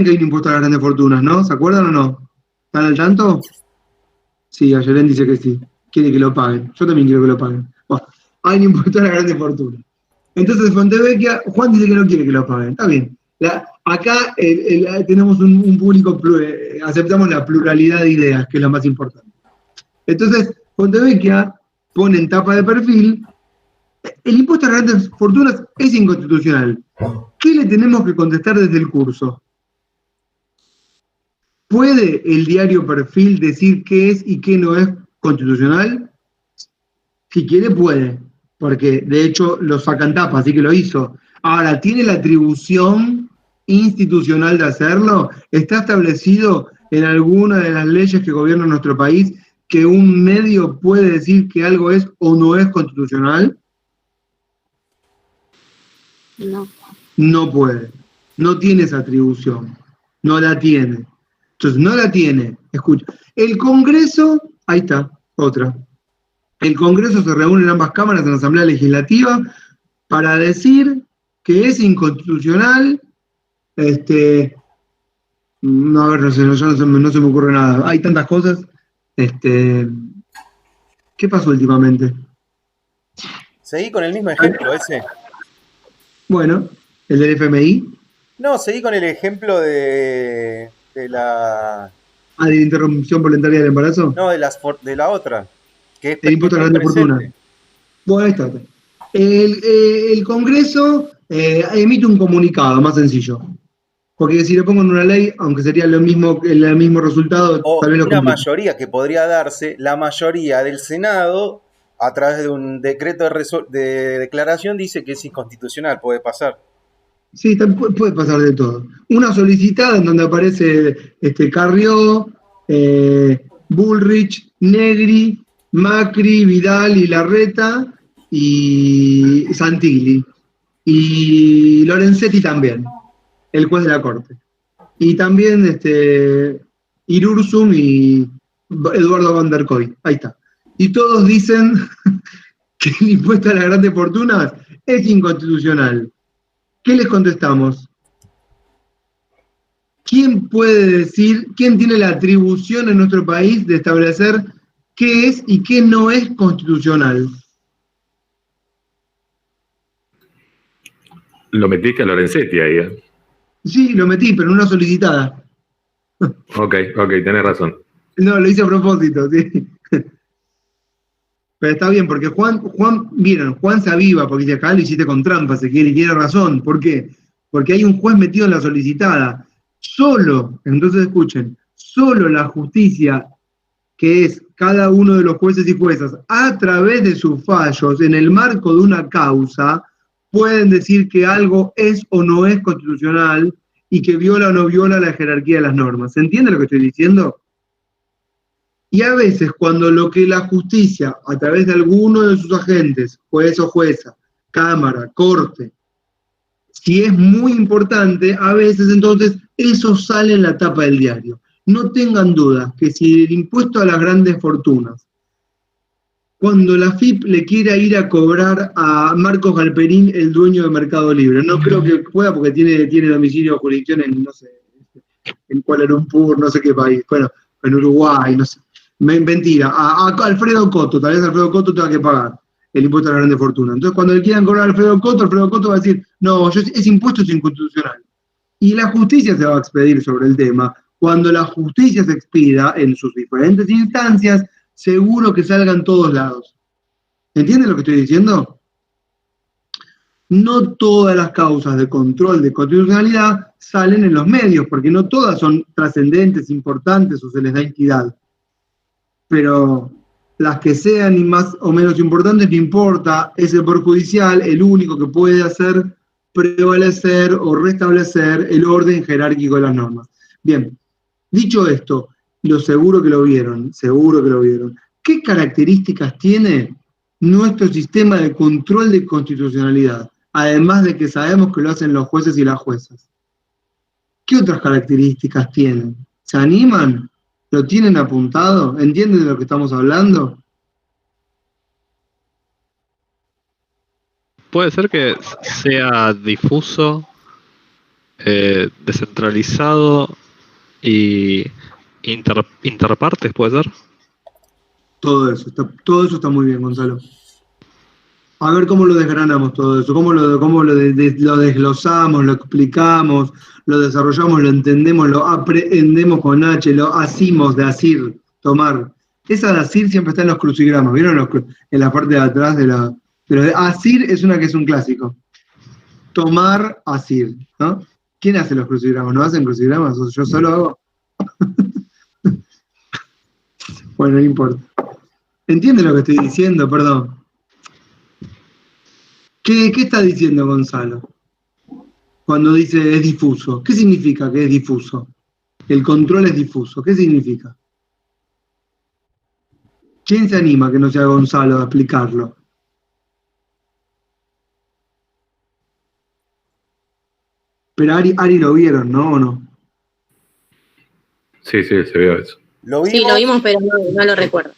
que hay un impuesto a las grandes fortunas, no? ¿Se acuerdan o no? ¿Están al tanto? Sí, Ayelén dice que sí. Quiere que lo paguen. Yo también quiero que lo paguen. Bueno, hay un impuesto a las grandes fortunas. Entonces, Fontevecchia, Juan dice que no quiere que lo paguen. Está bien. Acá tenemos un público, aceptamos la pluralidad de ideas, que es lo más importante. Entonces, Fontevecchia pone en tapa de perfil, el impuesto a las grandes fortunas es inconstitucional. ¿Qué le tenemos que contestar desde el curso? ¿Puede el diario Perfil decir qué es y qué no es constitucional? Si quiere, puede, porque de hecho lo sacan tapa, así que lo hizo. Ahora, ¿tiene la atribución institucional de hacerlo? ¿Está establecido en alguna de las leyes que gobiernan nuestro país que un medio puede decir que algo es o no es constitucional? No. No puede. No tiene esa atribución. No la tiene. Entonces, no la tiene. Escucha. El Congreso, ahí está, otra. El Congreso se reúne en ambas cámaras en la Asamblea Legislativa para decir que es inconstitucional. No, a ver, no se me ocurre nada. Hay tantas cosas. ¿Qué pasó últimamente? Seguí con el mismo ejemplo ese. Bueno, el del FMI. No, seguí con el ejemplo de la... ¿De la interrupción voluntaria del embarazo? No, de la otra. Que es el impuesto a la grande fortuna. Bueno, ahí está. El Congreso emite un comunicado, más sencillo. Porque si lo pongo en una ley, aunque sería el mismo resultado, o tal vez lo una complica. mayoría que podría darse, la mayoría del Senado, a través de un decreto de declaración, dice que es inconstitucional, puede pasar. Sí, puede pasar de todo. Una solicitada en donde aparece Carrió, Bullrich, Negri, Macri, Vidal y Larreta y Santilli. Y Lorenzetti también, el juez de la Corte. Y también Irursum y Eduardo Van der Koy. Ahí está. Y todos dicen que el impuesto a las grandes fortunas es inconstitucional. ¿Qué les contestamos? ¿Quién puede decir, quién tiene la atribución en nuestro país de establecer qué es y qué no es constitucional? Lo metiste a Lorenzetti ahí, ¿eh? Sí, lo metí, pero en una solicitada. Ok, tenés razón. No, lo hice a propósito, sí. Pero está bien, porque Juan se aviva, porque dice, acá lo hiciste con trampa, se quiere, y tiene razón. ¿Por qué? Porque hay un juez metido en la solicitada. Entonces escuchen, solo la justicia, que es cada uno de los jueces y juezas, a través de sus fallos, en el marco de una causa, pueden decir que algo es o no es constitucional y que viola o no viola la jerarquía de las normas. ¿Se entiende lo que estoy diciendo? Y a veces cuando lo que la justicia, a través de alguno de sus agentes, juez o jueza, cámara, corte, si es muy importante, a veces entonces eso sale en la tapa del diario. No tengan dudas que si el impuesto a las grandes fortunas, cuando la FIP le quiera ir a cobrar a Marcos Galperín, el dueño de Mercado Libre, no creo que pueda porque tiene domicilio o jurisdicción en, no sé, en Kuala Lumpur, no sé qué país, bueno, en Uruguay, no sé. Mentira, a Alfredo Coto, tal vez Alfredo Coto tenga que pagar el impuesto a la grande fortuna. Entonces, cuando le quieran cobrar a Alfredo Coto va a decir, no, ese impuesto es inconstitucional. Y la justicia se va a expedir sobre el tema. Cuando la justicia se expida en sus diferentes instancias, seguro que salga en todos lados. ¿Entienden lo que estoy diciendo? no todas las causas de control de constitucionalidad salen en los medios, porque no todas son trascendentes, importantes o se les da entidad. Pero las que sean y más o menos importantes, no importa, es el Poder Judicial el único que puede hacer prevalecer o restablecer el orden jerárquico de las normas. Bien, dicho esto, lo seguro que lo vieron, ¿qué características tiene nuestro sistema de control de constitucionalidad? Además de que sabemos que lo hacen los jueces y las juezas. ¿Qué otras características tienen? ¿Se animan? ¿Lo tienen apuntado? ¿Entienden de lo que estamos hablando? Puede ser que sea difuso, descentralizado y interpartes, ¿puede ser? Todo eso está muy bien, Gonzalo. A ver cómo lo desgranamos todo eso, cómo lo desglosamos, lo explicamos, lo desarrollamos, lo entendemos, lo aprendemos con H, lo hacimos de asir, tomar. Esa de asir siempre está en los crucigramas, ¿vieron? En la parte de atrás de la... Pero de asir es una que es un clásico. Tomar, asir, ¿no? ¿Quién hace los crucigramas? ¿No hacen crucigramas? ¿O yo solo hago? Bueno, no importa. ¿Entienden lo que estoy diciendo? Perdón. ¿Qué está diciendo Gonzalo? Cuando dice es difuso. ¿Qué significa que es difuso? El control es difuso. ¿Qué significa? ¿Quién se anima que no sea Gonzalo a explicarlo? Pero Ari lo vieron, ¿no? ¿O no? Sí, se vio eso. Sí, lo vimos, pero no lo recuerdo.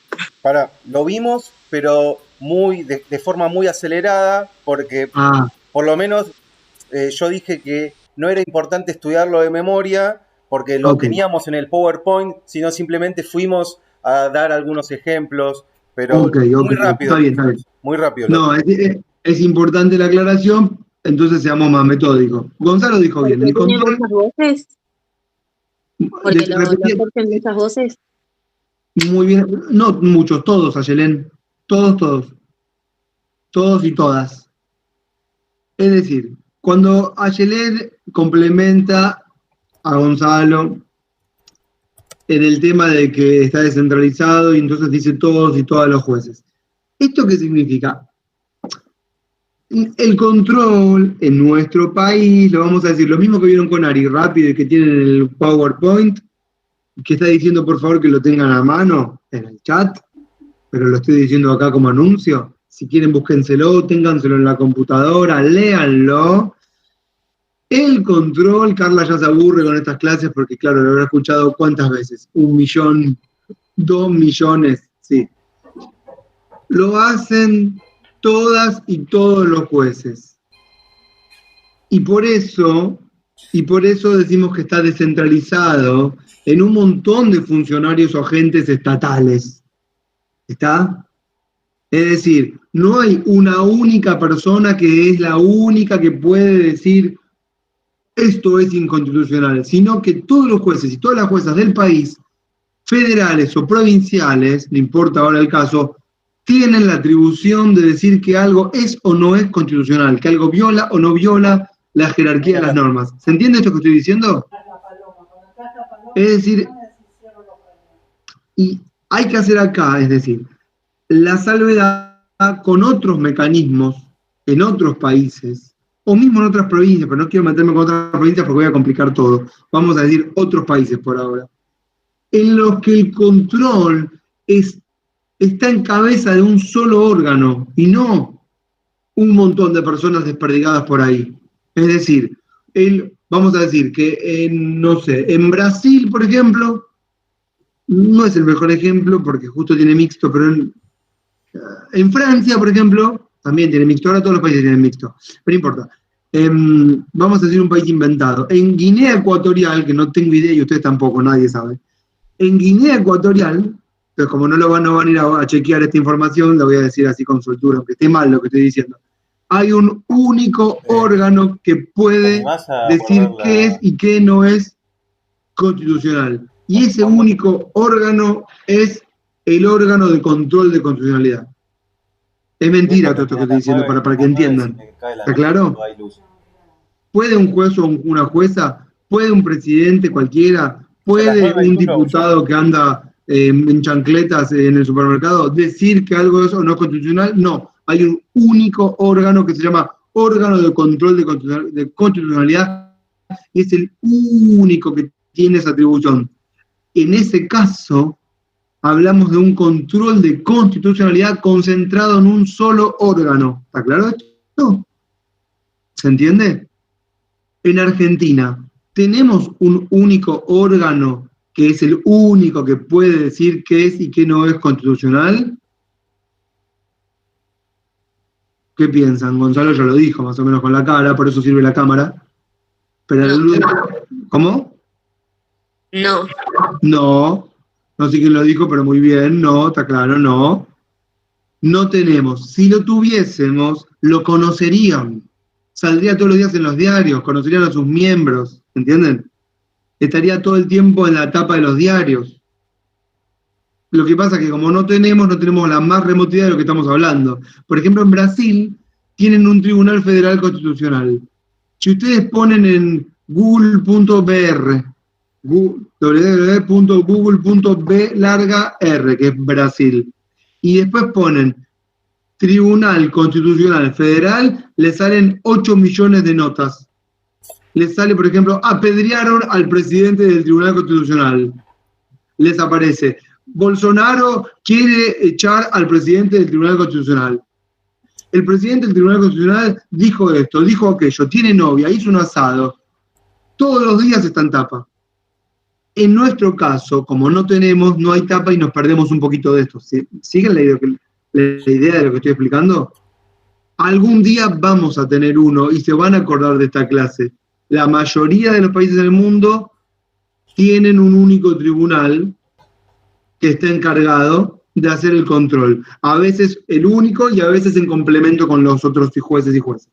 Lo vimos, pero de forma muy acelerada, porque por lo menos yo dije que no era importante estudiarlo de memoria, porque lo teníamos en el PowerPoint, sino simplemente fuimos a dar algunos ejemplos, pero muy rápido. Está bien. Muy rápido. No, es importante la aclaración, entonces seamos más metódicos. Gonzalo dijo bien. El control... muchas voces? Porque lo aportan muchas voces. Muy bien, no muchos, todos, Ayelén, todos y todas. Es decir, cuando Ayelén complementa a Gonzalo en el tema de que está descentralizado y entonces dice todos y todas los jueces. ¿Esto qué significa? El control en nuestro país, lo vamos a decir, lo mismo que vieron con Ari, rápido y que tienen el PowerPoint, que está diciendo por favor que lo tengan a mano en el chat, pero lo estoy diciendo acá como anuncio. Si quieren búsquenselo, ténganselo en la computadora, léanlo. El control, Carla ya se aburre con estas clases porque claro, lo habrá escuchado ¿cuántas veces? 1 millón, 2 millones, sí. Lo hacen todas y todos los jueces. Y por eso decimos que está descentralizado en un montón de funcionarios o agentes estatales. ¿Está? Es decir, no hay una única persona que es la única que puede decir esto es inconstitucional, sino que todos los jueces y todas las juezas del país, federales o provinciales, no importa ahora el caso, tienen la atribución de decir que algo es o no es constitucional, que algo viola o no viola la jerarquía de las normas. ¿Se entiende esto que estoy diciendo? Es decir, y hay que hacer acá, es decir, la salvedad con otros mecanismos en otros países, o mismo en otras provincias, pero no quiero meterme con otras provincias porque voy a complicar todo. Vamos a decir otros países por ahora, en los que el control está en cabeza de un solo órgano y no un montón de personas desperdigadas por ahí. Es decir, vamos a decir que en Brasil, por ejemplo, no es el mejor ejemplo porque justo tiene mixto, pero en Francia, por ejemplo, también tiene mixto. Ahora todos los países tienen mixto, pero no importa. Vamos a decir un país inventado. En Guinea Ecuatorial, que no tengo idea y ustedes tampoco, nadie sabe. En Guinea Ecuatorial, pero como no van a ir a chequear esta información, la voy a decir así con soltura, aunque esté mal lo que estoy diciendo. Hay un único órgano que puede decir qué es y qué no es constitucional. Y ese único órgano es el órgano de control de constitucionalidad. Es mentira todo esto que estoy diciendo, para que entiendan. ¿Está claro? ¿Puede un juez o una jueza, puede un presidente cualquiera, puede un diputado que anda en chancletas en el supermercado decir que algo es o no constitucional? No, hay un único órgano que se llama órgano de control de constitucionalidad y es el único que tiene esa atribución. En ese caso, hablamos de un control de constitucionalidad concentrado en un solo órgano. ¿Está claro esto? ¿Se entiende? En Argentina, ¿tenemos un único órgano que es el único que puede decir qué es y qué no es constitucional? ¿Qué piensan? Gonzalo ya lo dijo, más o menos con la cara, por eso sirve la cámara. Pero ¿cómo? No. No sé quién lo dijo, pero muy bien, no, está claro, no. No tenemos. Si lo tuviésemos, lo conocerían. Saldría todos los días en los diarios, conocerían a sus miembros, ¿entienden? Estaría todo el tiempo en la tapa de los diarios. Lo que pasa es que como no tenemos la más remota idea de lo que estamos hablando. Por ejemplo, en Brasil tienen un tribunal federal constitucional. Si ustedes ponen en google.br, www.google.b que es Brasil, y después ponen Tribunal Constitucional Federal, le salen 8 millones de notas. Les sale, por ejemplo, apedrearon al presidente del Tribunal Constitucional. Les aparece, Bolsonaro quiere echar al presidente del Tribunal Constitucional. El presidente del Tribunal Constitucional dijo esto, dijo aquello, tiene novia, hizo un asado. Todos los días está en tapa. En nuestro caso, como no tenemos, no hay tapa y nos perdemos un poquito de esto. ¿Siguen la idea de lo que estoy explicando? Algún día vamos a tener uno y se van a acordar de esta clase. La mayoría de los países del mundo tienen un único tribunal que está encargado de hacer el control. A veces el único y a veces en complemento con los otros jueces y juezas.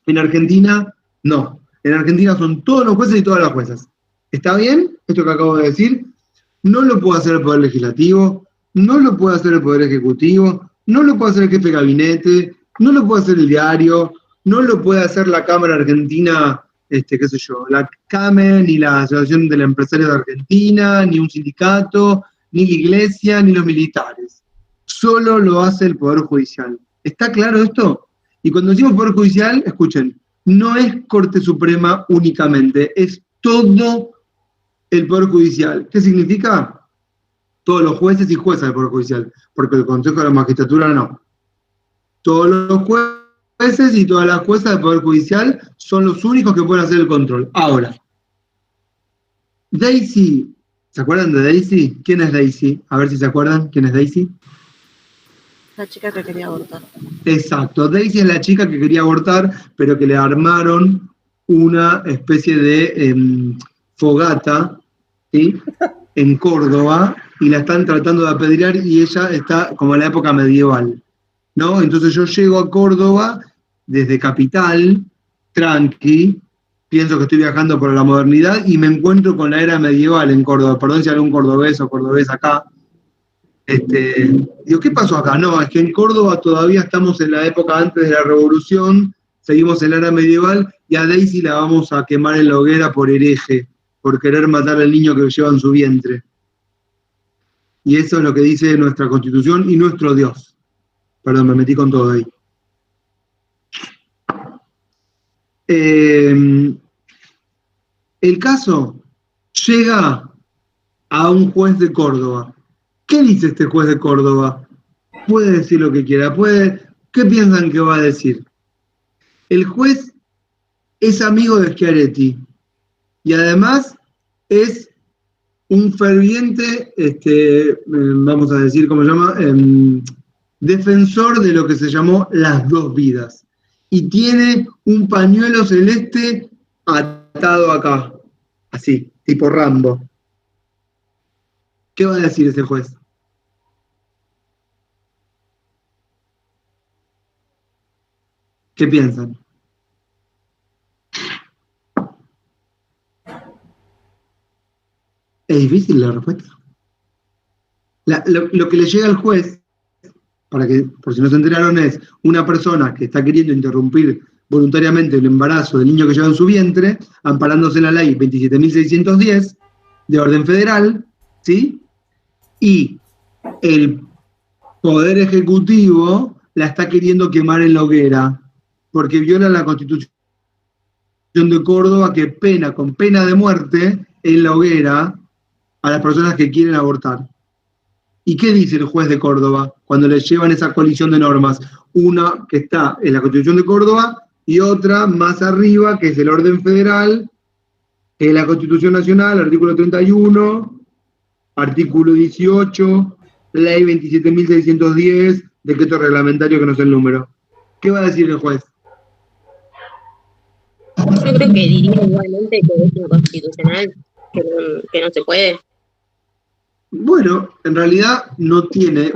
En Argentina, no. En Argentina son todos los jueces y todas las juezas. ¿Está bien esto que acabo de decir? No lo puede hacer el Poder Legislativo, no lo puede hacer el Poder Ejecutivo, no lo puede hacer el jefe de gabinete, no lo puede hacer el diario, no lo puede hacer la Cámara Argentina, qué sé yo, la CAME, ni la Asociación de la Empresaria de Argentina, ni un sindicato, ni la Iglesia, ni los militares. Solo lo hace el Poder Judicial. ¿Está claro esto? Y cuando decimos Poder Judicial, escuchen, no es Corte Suprema únicamente, es todo el Poder Judicial. ¿Qué significa? Todos los jueces y juezas del Poder Judicial, porque el Consejo de la Magistratura no. Todos los jueces y todas las juezas del Poder Judicial son los únicos que pueden hacer el control. Ahora, Daisy, ¿se acuerdan de Daisy? ¿Quién es Daisy? A ver si se acuerdan, ¿quién es Daisy? La chica que quería abortar. Exacto, Daisy es la chica que quería abortar, pero que le armaron una especie de fogata, ¿sí? En Córdoba, y la están tratando de apedrear y ella está como en la época medieval, ¿no? Entonces yo llego a Córdoba desde Capital, tranqui, pienso que estoy viajando por la modernidad y me encuentro con la era medieval en Córdoba. Perdón si hay algún cordobés o cordobés acá. Digo, ¿qué pasó acá? No, es que en Córdoba todavía estamos en la época antes de la Revolución, seguimos en la era medieval y a Daisy la vamos a quemar en la hoguera por hereje, por querer matar al niño que lleva en su vientre. Y eso es lo que dice nuestra Constitución y nuestro Dios. Perdón, me metí con todo ahí. El caso llega a un juez de Córdoba. ¿Qué dice este juez de Córdoba? Puede decir lo que quiera, ¿qué piensan que va a decir? El juez es amigo de Schiaretti y además es un ferviente, vamos a decir, ¿cómo se llama? Defensor de lo que se llamó las dos vidas. Y tiene un pañuelo celeste atado acá, así, tipo Rambo. ¿Qué va a decir ese juez? ¿Qué piensan? Es difícil la respuesta. Lo que le llega al juez, para que, por si no se enteraron, es una persona que está queriendo interrumpir voluntariamente el embarazo del niño que lleva en su vientre, amparándose en la ley 27.610 de orden federal, ¿sí? Y el Poder Ejecutivo la está queriendo quemar en la hoguera, porque viola la Constitución de Córdoba, que pena con pena de muerte en la hoguera a las personas que quieren abortar. ¿Y qué dice el juez de Córdoba cuando le llevan esa colisión de normas? Una que está en la Constitución de Córdoba y otra más arriba, que es el orden federal, que es la Constitución Nacional, artículo 31, artículo 18, ley 27.610, decreto reglamentario que no sé el número. ¿Qué va a decir el juez? Yo creo que diría igualmente que es inconstitucional, que no se puede. Bueno, en realidad no tiene,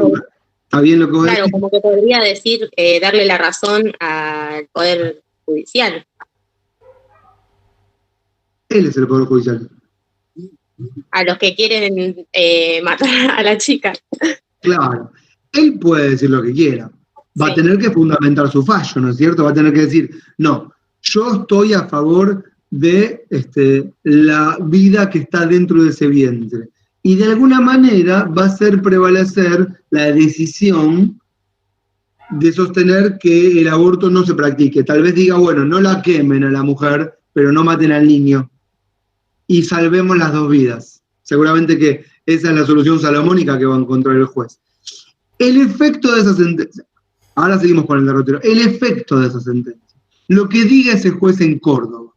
está bien lo que vos Claro, decís. como que podría decir, darle la razón al Poder Judicial. Él es el Poder Judicial. A los que quieren matar a la chica. Claro, él puede decir lo que quiera. Va Sí. a tener que fundamentar su fallo, ¿no es cierto? Va a tener que decir, no, yo estoy a favor de la vida que está dentro de ese vientre. Y de alguna manera va a hacer prevalecer la decisión de sostener que el aborto no se practique. Tal vez diga, bueno, no la quemen a la mujer, pero no maten al niño. Y salvemos las dos vidas. Seguramente que esa es la solución salomónica que va a encontrar el juez. El efecto de esa sentencia, ahora seguimos con el derrotero, el efecto de esa sentencia, lo que diga ese juez en Córdoba,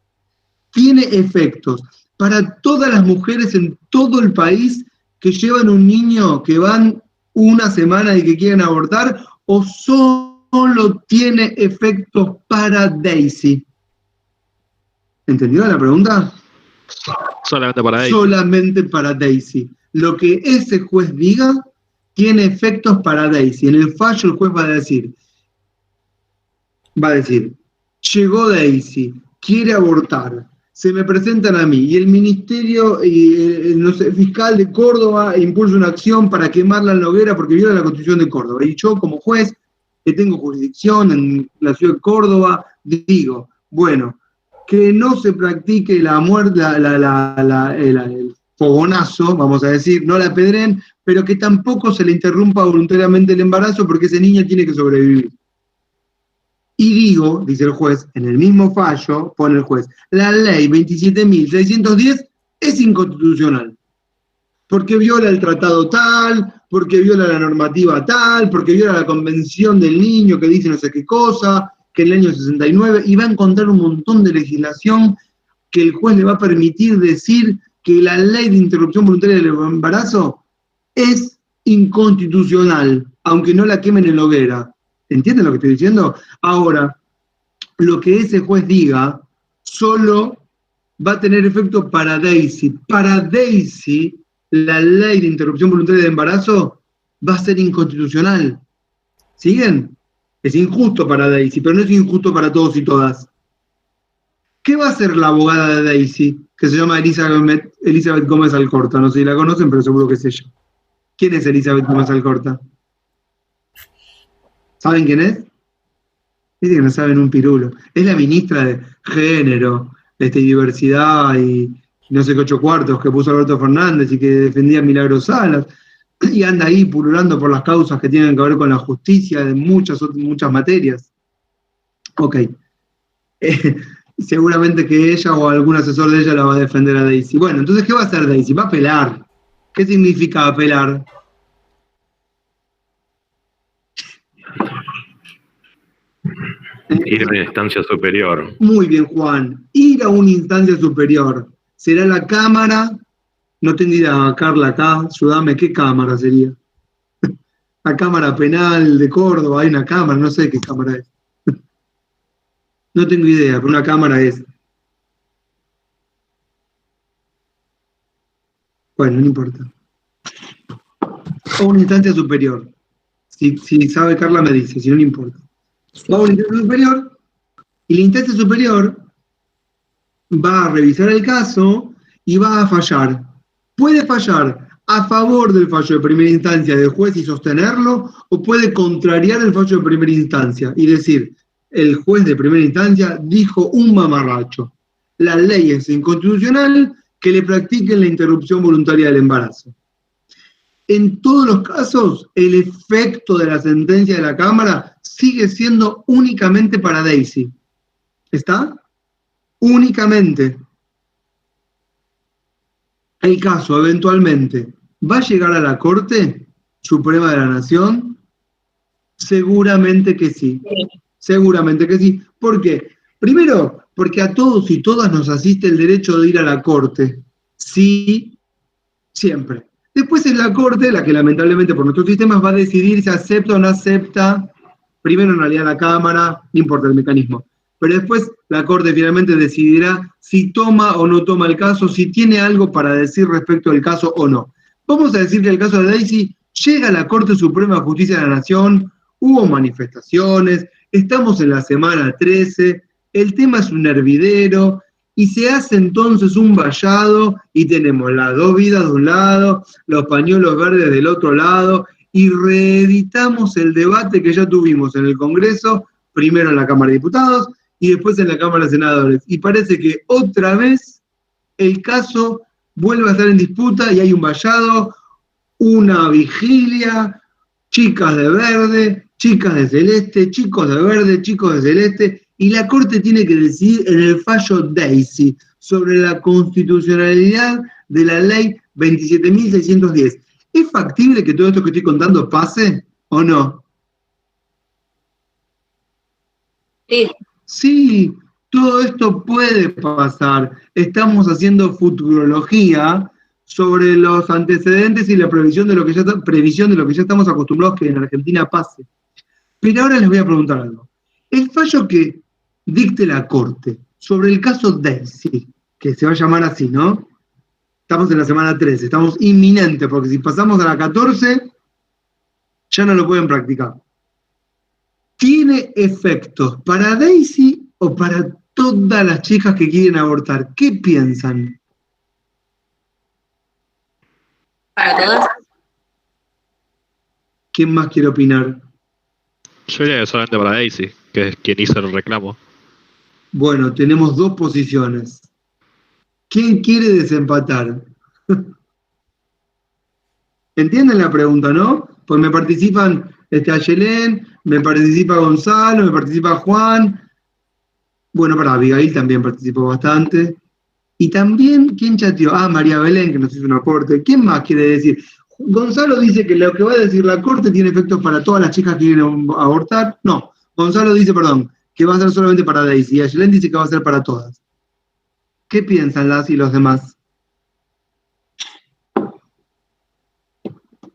tiene efectos para todas las mujeres en todo el país que llevan un niño, que van una semana y que quieren abortar, o solo tiene efectos para Daisy. ¿Entendió la pregunta? Solamente para Daisy. Solamente para Daisy. Lo que ese juez diga tiene efectos para Daisy. En el fallo el juez va a decir, llegó Daisy, quiere abortar, se me presentan a mí, y el ministerio, el fiscal de Córdoba impulsa una acción para quemarla en la hoguera porque viola la Constitución de Córdoba. Y yo, como juez, que tengo jurisdicción en la ciudad de Córdoba, digo, bueno, que no se practique la muerte, el fogonazo, vamos a decir, no la apedreen, pero que tampoco se le interrumpa voluntariamente el embarazo porque ese niño tiene que sobrevivir. Y digo, dice el juez, en el mismo fallo, pone el juez, la ley 27.610 es inconstitucional, porque viola el tratado tal, porque viola la normativa tal, porque viola la convención del niño que dice no sé qué cosa, que en el año 69, y va a encontrar un montón de legislación que el juez le va a permitir decir que la ley de interrupción voluntaria del embarazo es inconstitucional, aunque no la quemen en la hoguera. ¿Entienden lo que estoy diciendo? Ahora, lo que ese juez diga solo va a tener efecto para Daisy. Para Daisy, la ley de interrupción voluntaria de embarazo va a ser inconstitucional. ¿Siguen? Es injusto para Daisy, pero no es injusto para todos y todas. ¿Qué va a hacer la abogada de Daisy? Que se llama Elizabeth Gómez Alcorta. No sé si la conocen, pero seguro que es ella. ¿Quién es Elizabeth Gómez Alcorta? ¿Saben quién es? Dice que no saben un pirulo. Es la ministra de Género, Diversidad y no sé qué 8 cuartos que puso Alberto Fernández y que defendía a Milagros Salas. Y anda ahí pululando por las causas que tienen que ver con la justicia de muchas materias. Ok. Seguramente que ella o algún asesor de ella la va a defender a Daisy. Bueno, entonces, ¿qué va a hacer Daisy? Va a apelar. ¿Qué significa apelar? Ir a una instancia superior. Muy bien, Juan. Ir a una instancia superior. ¿Será la Cámara? No tengo idea, Carla, acá, ayúdame, ¿qué Cámara sería? La Cámara Penal de Córdoba, hay una Cámara, no sé qué Cámara es. No tengo idea, pero una Cámara es. Bueno, no importa. O una instancia superior. Si sabe Carla me dice, si no, no importa. Va a una instancia superior y la instancia superior va a revisar el caso y va a fallar. Puede fallar a favor del fallo de primera instancia del juez y sostenerlo, o puede contrariar el fallo de primera instancia y decir, el juez de primera instancia dijo un mamarracho. La ley es inconstitucional, que le practiquen la interrupción voluntaria del embarazo. En todos los casos, el efecto de la sentencia de la Cámara sigue siendo únicamente para Daisy. ¿Está? Únicamente. El caso, eventualmente, ¿va a llegar a la Corte Suprema de la Nación? Seguramente que sí. Seguramente que sí. ¿Por qué? Primero, porque a todos y todas nos asiste el derecho de ir a la Corte. Sí, siempre. Después es la Corte la que lamentablemente por nuestros sistemas va a decidir si acepta o no acepta, primero en realidad la Cámara, no importa el mecanismo, pero después la Corte finalmente decidirá si toma o no toma el caso, si tiene algo para decir respecto al caso o no. Vamos a decir que el caso de Daisy llega a la Corte Suprema de Justicia de la Nación, hubo manifestaciones, estamos en la semana 13, el tema es un hervidero, y se hace entonces un vallado, y tenemos las dos vidas de un lado, los pañuelos verdes del otro lado, y reeditamos el debate que ya tuvimos en el Congreso, primero en la Cámara de Diputados, y después en la Cámara de Senadores. Y parece que otra vez el caso vuelve a estar en disputa, y hay un vallado, una vigilia, chicas de verde, chicas de celeste, chicos de verde, chicos de celeste, y la Corte tiene que decidir en el fallo Daisy sobre la constitucionalidad de la ley 27.610. ¿Es factible que todo esto que estoy contando pase o no? Sí. Sí, todo esto puede pasar. Estamos haciendo futurología sobre los antecedentes y la previsión de lo que ya estamos acostumbrados que en Argentina pase. Pero ahora les voy a preguntar algo. El fallo que dicte la Corte sobre el caso Daisy, que se va a llamar así, ¿no? Estamos en la semana 13, estamos inminentes, porque si pasamos a la 14, ya no lo pueden practicar. ¿Tiene efectos para Daisy o para todas las chicas que quieren abortar? ¿Qué piensan? Para todas. ¿Quién más quiere opinar? Yo diría que solamente para Daisy, que es quien hizo el reclamo. Bueno, tenemos dos posiciones. ¿Quién quiere desempatar? ¿Entienden la pregunta, no? Pues me participan Ayelén, me participa Gonzalo, me participa Juan. Bueno, para Abigail también participó bastante. Y también, ¿quién chateó? Ah, María Belén, que nos hizo un aporte. ¿Quién más quiere decir? Gonzalo dice que lo que va a decir la Corte tiene efectos para todas las chicas que quieren abortar. No, Gonzalo dice, que va a ser solamente para Daisy. Y Ayelén dice que va a ser para todas. ¿Qué piensan las y los demás?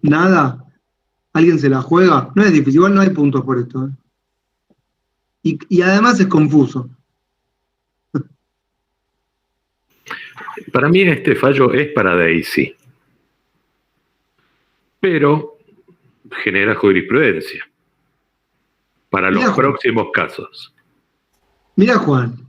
¿Nada? ¿Alguien se la juega? No es difícil, igual no hay puntos por esto. Y además es confuso. Para mí este fallo es para Daisy, pero genera jurisprudencia para los próximos casos. Mira Juan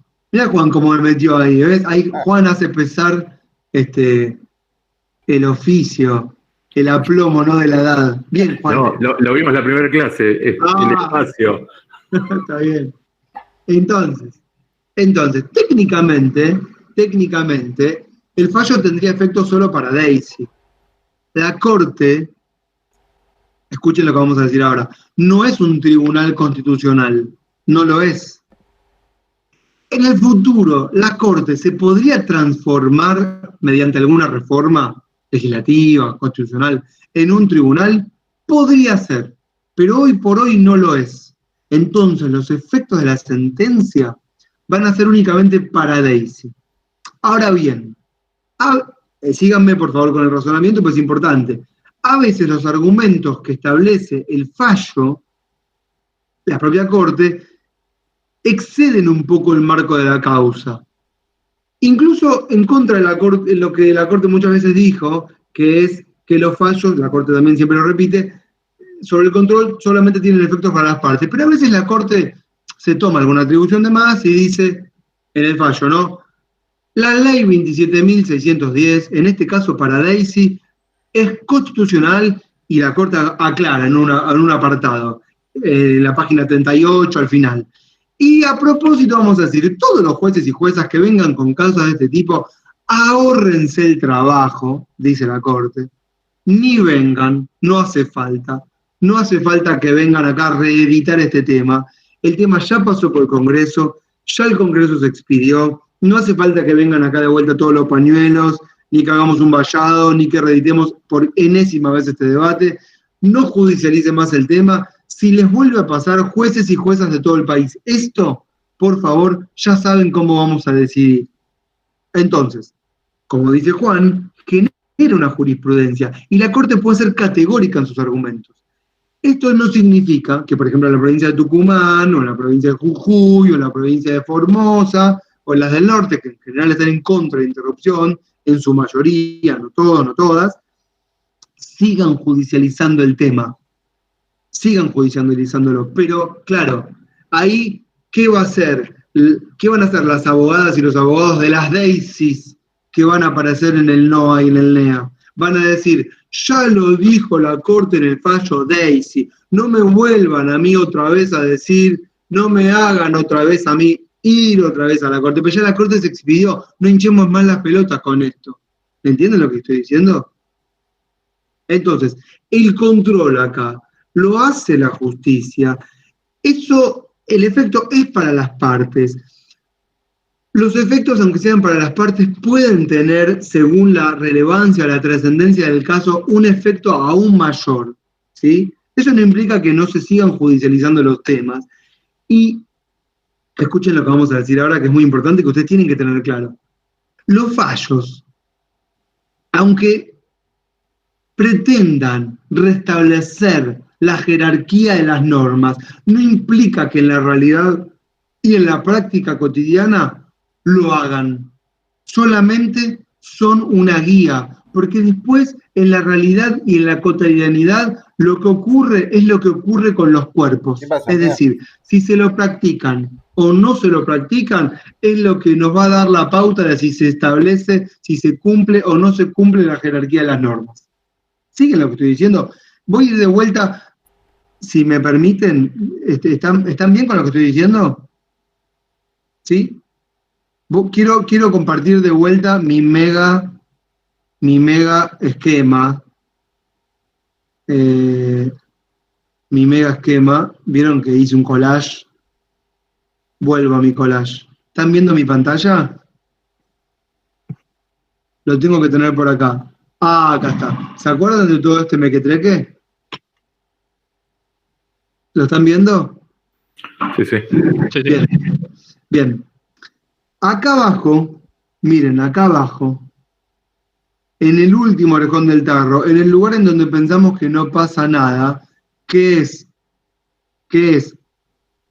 cómo me metió ahí, ¿ves? Ahí Juan hace pesar el oficio, el aplomo, no de la edad. Bien, Juan. No, lo vimos en la primera clase, el espacio. Está bien. Entonces, técnicamente, el fallo tendría efecto solo para Daisy. La Corte, escuchen lo que vamos a decir ahora, no es un tribunal constitucional, no lo es. En el futuro, la Corte se podría transformar mediante alguna reforma legislativa, constitucional, en un tribunal, podría ser, pero hoy por hoy no lo es. Entonces, los efectos de la sentencia van a ser únicamente para Daisy. Ahora bien, síganme por favor con el razonamiento, pues es importante. A veces los argumentos que establece el fallo, la propia Corte, exceden un poco el marco de la causa. Incluso en contra de la Corte, lo que la Corte muchas veces dijo, que es que los fallos, la Corte también siempre lo repite, sobre el control solamente tienen efectos para las partes. Pero a veces la Corte se toma alguna atribución de más y dice en el fallo, ¿no? La ley 27.610, en este caso para Daisy, es constitucional y la Corte aclara en un apartado, en la página 38 al final. Y a propósito vamos a decir, todos los jueces y juezas que vengan con casos de este tipo, ahórrense el trabajo, dice la Corte, ni vengan, no hace falta que vengan acá a reeditar este tema. El tema ya pasó por el Congreso, ya el Congreso se expidió, no hace falta que vengan acá de vuelta todos los pañuelos, ni que hagamos un vallado, ni que reeditemos por enésima vez este debate. No judicialicen más el tema. Si les vuelve a pasar, jueces y juezas de todo el país, esto, por favor, ya saben cómo vamos a decidir. Entonces, como dice Juan, genera una jurisprudencia y la Corte puede ser categórica en sus argumentos. Esto no significa que, por ejemplo, en la provincia de Tucumán, o en la provincia de Jujuy, o en la provincia de Formosa, o en las del norte, que en general están en contra de interrupción, en su mayoría, no todos, no todas, sigan judicializando el tema. Sigan judicializándolo. Pero, claro, ahí, ¿qué va a hacer? ¿Qué van a hacer las abogadas y los abogados de las DEISIs que van a aparecer en el NOA y en el NEA? Van a decir, ya lo dijo la Corte en el fallo DEISI, no me vuelvan a mí otra vez a decir, no me hagan otra vez a mí ir otra vez a la Corte, pero ya la Corte se expidió, no hinchemos más las pelotas con esto. ¿Entienden lo que estoy diciendo? Entonces, el control acá lo hace la justicia. Eso, el efecto es para las partes. Los efectos, aunque sean para las partes, pueden tener, según la relevancia, la trascendencia del caso, un efecto aún mayor, ¿sí? Eso no implica que no se sigan judicializando los temas. Y escuchen lo que vamos a decir ahora, que es muy importante, que ustedes tienen que tener claro. Los fallos, aunque pretendan restablecer la jerarquía de las normas, no implica que en la realidad y en la práctica cotidiana lo hagan. Solamente son una guía, porque después en la realidad y en la cotidianidad lo que ocurre es lo que ocurre con los cuerpos. Es decir, si se lo practican o no se lo practican, es lo que nos va a dar la pauta de si se establece, si se cumple o no se cumple la jerarquía de las normas. ¿Siguen lo que estoy diciendo? Voy a ir de vuelta, si me permiten. ¿Están bien con lo que estoy diciendo? ¿Sí? Quiero compartir de vuelta mi mega esquema. Mi mega esquema. ¿Vieron que hice un collage? Vuelvo a mi collage. ¿Están viendo mi pantalla? Lo tengo que tener por acá. Ah, acá está. ¿Se acuerdan de todo este mequetreque? ¿Lo están viendo? Sí, sí. Bien. Bien. Acá abajo, miren, acá abajo, en el último orejón del tarro, en el lugar en donde pensamos que no pasa nada, que es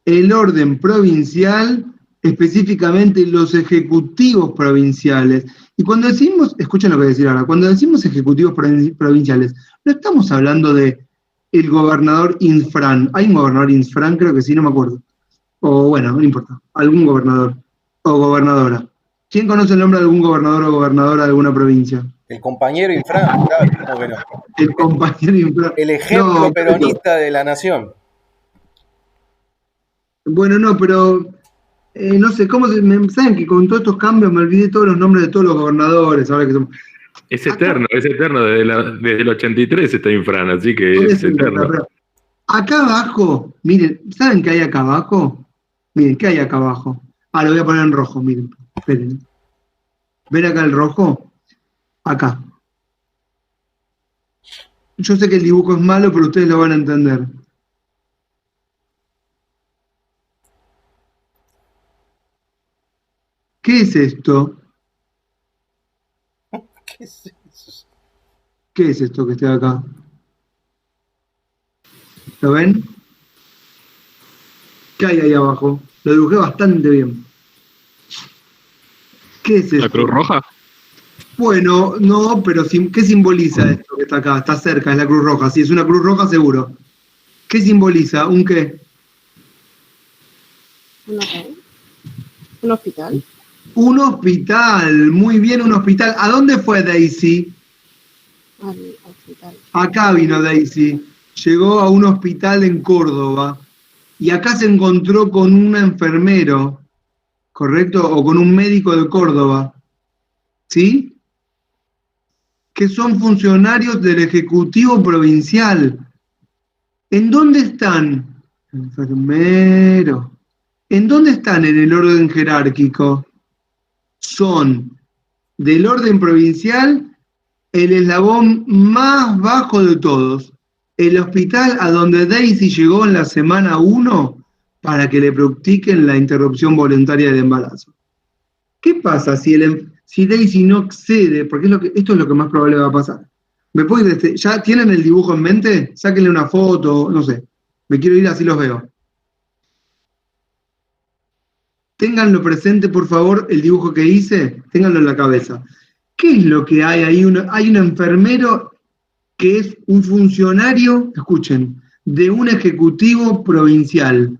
el orden provincial, específicamente los ejecutivos provinciales. Y cuando decimos, escuchen lo que voy a decir ahora, cuando decimos ejecutivos provinciales, no estamos hablando de el gobernador Infran. ¿Hay un gobernador Infran? Creo que sí, no me acuerdo. O bueno, no importa, algún gobernador o gobernadora. ¿Quién conoce el nombre de algún gobernador o gobernadora de alguna provincia? El compañero Infran, claro, bueno. El compañero Infran. El ejemplo peronista de la nación. Bueno, no, pero no sé, ¿saben que con todos estos cambios me olvidé todos los nombres de todos los gobernadores? Ahora que son... Es eterno, desde el 83 está Infran, así que es eterno. Pero acá abajo, miren, ¿saben qué hay acá abajo? Miren, ¿qué hay acá abajo? Lo voy a poner en rojo, miren, esperen. ¿Ven acá el rojo? Acá. Yo sé que el dibujo es malo, pero ustedes lo van a entender. ¿Qué es esto? ¿Qué es eso? ¿Qué es esto que está acá? ¿Lo ven? ¿Qué hay ahí abajo? Lo dibujé bastante bien. ¿Qué es esto? ¿La Cruz Roja? Bueno, no, pero ¿qué simboliza esto que está acá? Está cerca, es la Cruz Roja. Sí, es una Cruz Roja seguro. ¿Qué simboliza? ¿Un qué? Un hospital. Un hospital, muy bien, un hospital. ¿A dónde fue Daisy? al hospital. Acá vino Daisy, llegó a un hospital en Córdoba y acá se encontró con un enfermero, ¿correcto? O con un médico de Córdoba, ¿sí? Que son funcionarios del Ejecutivo Provincial. ¿En dónde están? Enfermero. ¿En dónde están en el orden jerárquico? Son del orden provincial el eslabón más bajo de todos. El hospital a donde Daisy llegó en la semana 1 para que le practiquen la interrupción voluntaria del embarazo. ¿Qué pasa si Daisy no accede? Porque esto es lo que más probable va a pasar. ¿Ya tienen el dibujo en mente? Sáquenle una foto, no sé. Me quiero ir, así los veo. Ténganlo presente, por favor, el dibujo que hice, ténganlo en la cabeza. ¿Qué es lo que hay ahí? Hay un enfermero que es un funcionario, escuchen, de un ejecutivo provincial,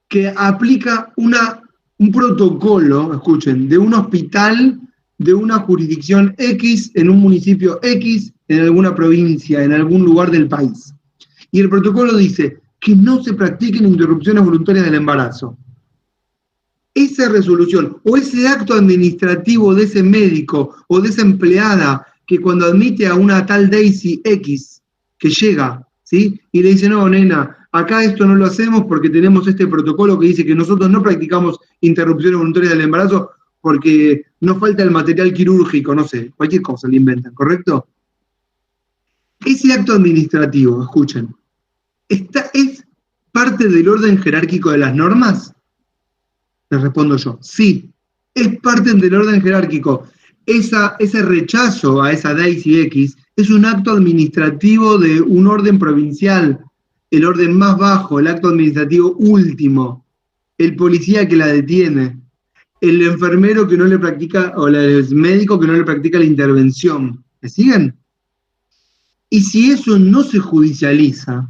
que aplica un protocolo, escuchen, de un hospital, de una jurisdicción X, en un municipio X, en alguna provincia, en algún lugar del país. Y el protocolo dice que no se practiquen interrupciones voluntarias del embarazo. Esa resolución o ese acto administrativo de ese médico o de esa empleada que cuando admite a una tal Daisy X que llega, ¿sí? Y le dice, no, nena, acá esto no lo hacemos porque tenemos este protocolo que dice que nosotros no practicamos interrupciones voluntarias del embarazo porque nos falta el material quirúrgico, no sé, cualquier cosa le inventan, ¿correcto? Ese acto administrativo, escuchen, ¿es parte del orden jerárquico de las normas? Les respondo yo, sí, es parte del orden jerárquico. Ese rechazo a esa Daisy X es un acto administrativo de un orden provincial, el orden más bajo, el acto administrativo último, el policía que la detiene, el enfermero que no le practica, o el médico que no le practica la intervención. ¿Me siguen? Y si eso no se judicializa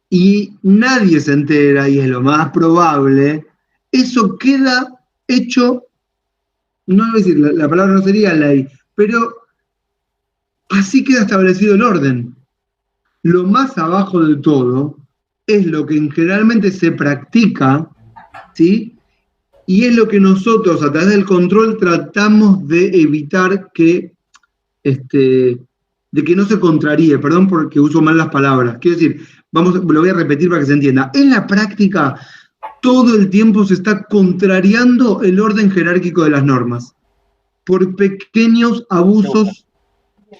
y nadie se entera, y es lo más probable, eso queda hecho, no voy a decir, la palabra no sería ley, pero así queda establecido el orden. Lo más abajo de todo es lo que generalmente se practica, ¿sí? Y es lo que nosotros, a través del control, tratamos de evitar de que no se contraríe, perdón porque uso mal las palabras. Quiero decir, lo voy a repetir para que se entienda. En la práctica, todo el tiempo se está contrariando el orden jerárquico de las normas, por pequeños abusos,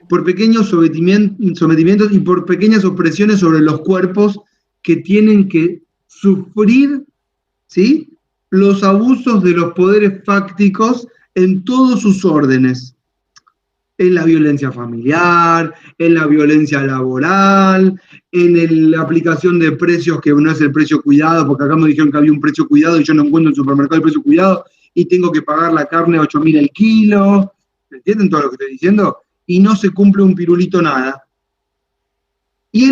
por pequeños sometimientos y por pequeñas opresiones sobre los cuerpos que tienen que sufrir, ¿sí?, los abusos de los poderes fácticos en todos sus órdenes. En la violencia familiar, en la violencia laboral, en la aplicación de precios que no es el precio cuidado, porque acá me dijeron que había un precio cuidado y yo no encuentro en el supermercado el precio cuidado y tengo que pagar la carne a 8.000 el kilo. ¿Entienden todo lo que estoy diciendo? Y no se cumple un pirulito nada. Y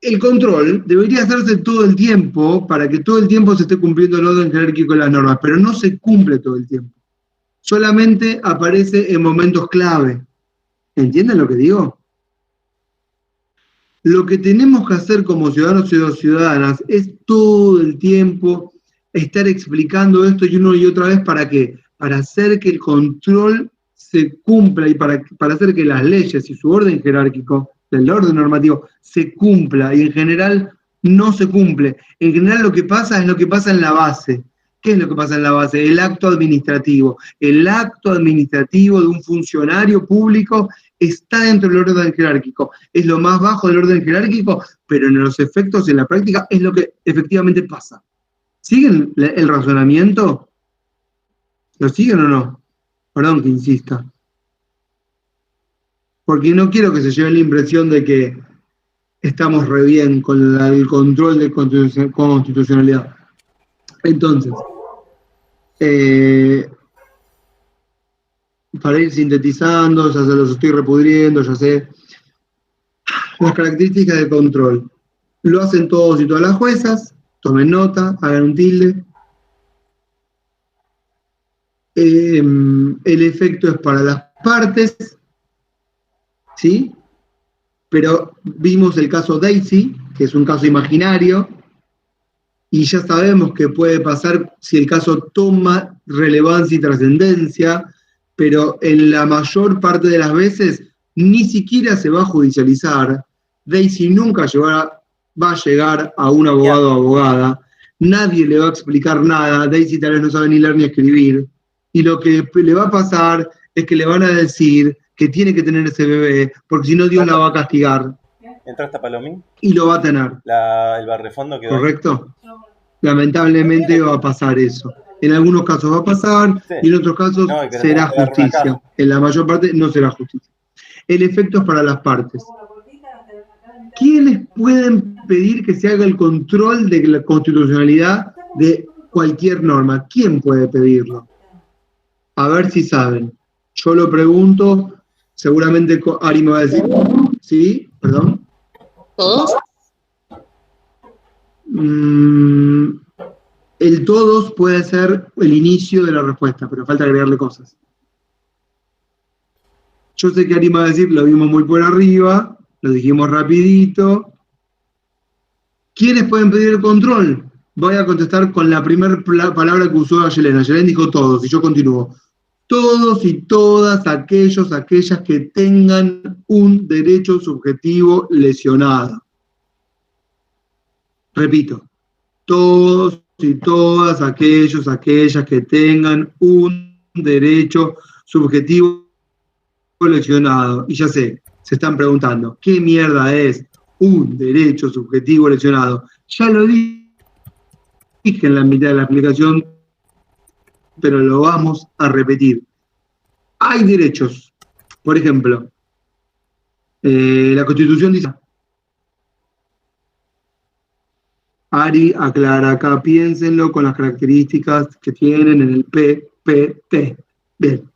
el control debería hacerse todo el tiempo para que todo el tiempo se esté cumpliendo el orden jerárquico de las normas, pero no se cumple todo el tiempo. Solamente aparece en momentos clave. ¿Entienden lo que digo? Lo que tenemos que hacer como ciudadanos y ciudadanas es todo el tiempo estar explicando esto y una y otra vez. ¿Para qué? Para hacer que el control se cumpla y para hacer que las leyes y su orden jerárquico, el orden normativo, se cumpla, y en general no se cumple. En general lo que pasa es lo que pasa en la base. ¿Qué es lo que pasa en la base? El acto administrativo. El acto administrativo de un funcionario público está dentro del orden jerárquico. Es lo más bajo del orden jerárquico, pero en los efectos, en la práctica, es lo que efectivamente pasa. ¿Siguen el razonamiento? ¿Lo siguen o no? Perdón que insista. Porque no quiero que se lleven la impresión de que estamos re bien con el control de constitucionalidad. Entonces, para ir sintetizando, ya se los estoy repudriendo, ya sé. Las características de control. Lo hacen todos y todas las juezas, tomen nota, hagan un tilde. El efecto es para las partes, ¿sí? Pero vimos el caso Daisy, que es un caso imaginario, y ya sabemos que puede pasar si el caso toma relevancia y trascendencia, pero en la mayor parte de las veces ni siquiera se va a judicializar. Daisy nunca va a llegar a un abogado o abogada, nadie le va a explicar nada, Daisy tal vez no sabe ni leer ni escribir, y lo que le va a pasar es que le van a decir que tiene que tener ese bebé, porque si no Dios la va a castigar. ¿Entraste a Palomín? Y lo va a tener. El barrefondo quedó ¿Correcto? Ahí. Lamentablemente va a pasar eso. En algunos casos va a pasar, sí. Y en otros casos será justicia. En la mayor parte no será justicia. El efecto es para las partes. ¿Quiénes pueden pedir que se haga el control de la constitucionalidad de cualquier norma? ¿Quién puede pedirlo? A ver si saben. Yo lo pregunto, seguramente Ari me va a decir, ¿sí? ¿Perdón? ¿Todos? El todos puede ser el inicio de la respuesta, pero falta agregarle cosas. Yo sé que Ari me va a decir, lo vimos muy por arriba, lo dijimos rapidito. ¿Quiénes pueden pedir el control? Voy a contestar con la primera palabra que usó Ayelén. Ayelén dijo todos, y yo continúo. Todos y todas aquellas que tengan un derecho subjetivo lesionado. Repito, todos y todas aquellas que tengan un derecho subjetivo lesionado. Y ya sé, se están preguntando, ¿qué mierda es un derecho subjetivo lesionado? Ya lo dije en la mitad de la explicación, pero lo vamos a repetir. Hay derechos. Por ejemplo, la Constitución dice... Ari aclara acá, piénsenlo con las características que tienen en el PPT. Bien.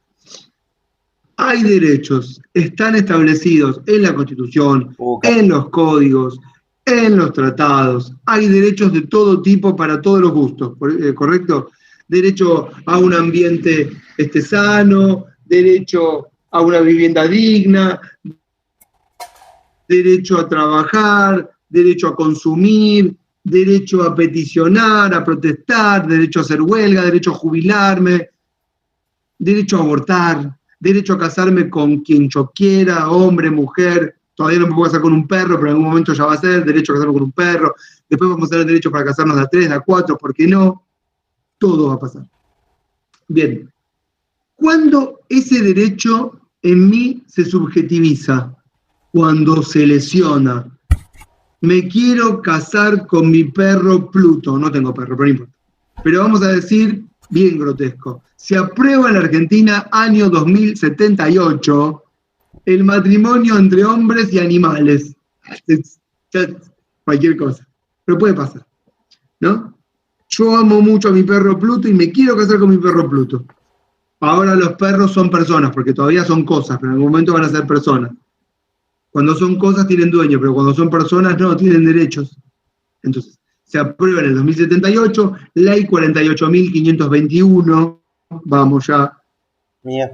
Hay derechos, están establecidos en la Constitución, en los códigos, en los tratados. Hay derechos de todo tipo para todos los gustos, ¿correcto? Derecho a un ambiente sano, derecho a una vivienda digna, derecho a trabajar, derecho a consumir, derecho a peticionar, a protestar, derecho a hacer huelga, derecho a jubilarme, derecho a abortar, derecho a casarme con quien yo quiera, hombre, mujer. Todavía no me puedo casar con un perro, pero en algún momento ya va a ser derecho a casarme con un perro. Después vamos a tener derecho para casarnos de a 3, de a 4, ¿por qué no? Todo va a pasar. Bien. ¿Cuándo ese derecho en mí se subjetiviza? Cuando se lesiona. Me quiero casar con mi perro Pluto. No tengo perro, pero no importa. Pero vamos a decir, bien grotesco, se aprueba en la Argentina año 2078 el matrimonio entre hombres y animales. Cualquier cosa. Pero puede pasar, ¿no? Yo amo mucho a mi perro Pluto y me quiero casar con mi perro Pluto. Ahora los perros son personas, porque todavía son cosas, pero en algún momento van a ser personas. Cuando son cosas tienen dueño, pero cuando son personas no, tienen derechos. Entonces, se aprueba en el 2078, ley 48.521, vamos ya. Mía.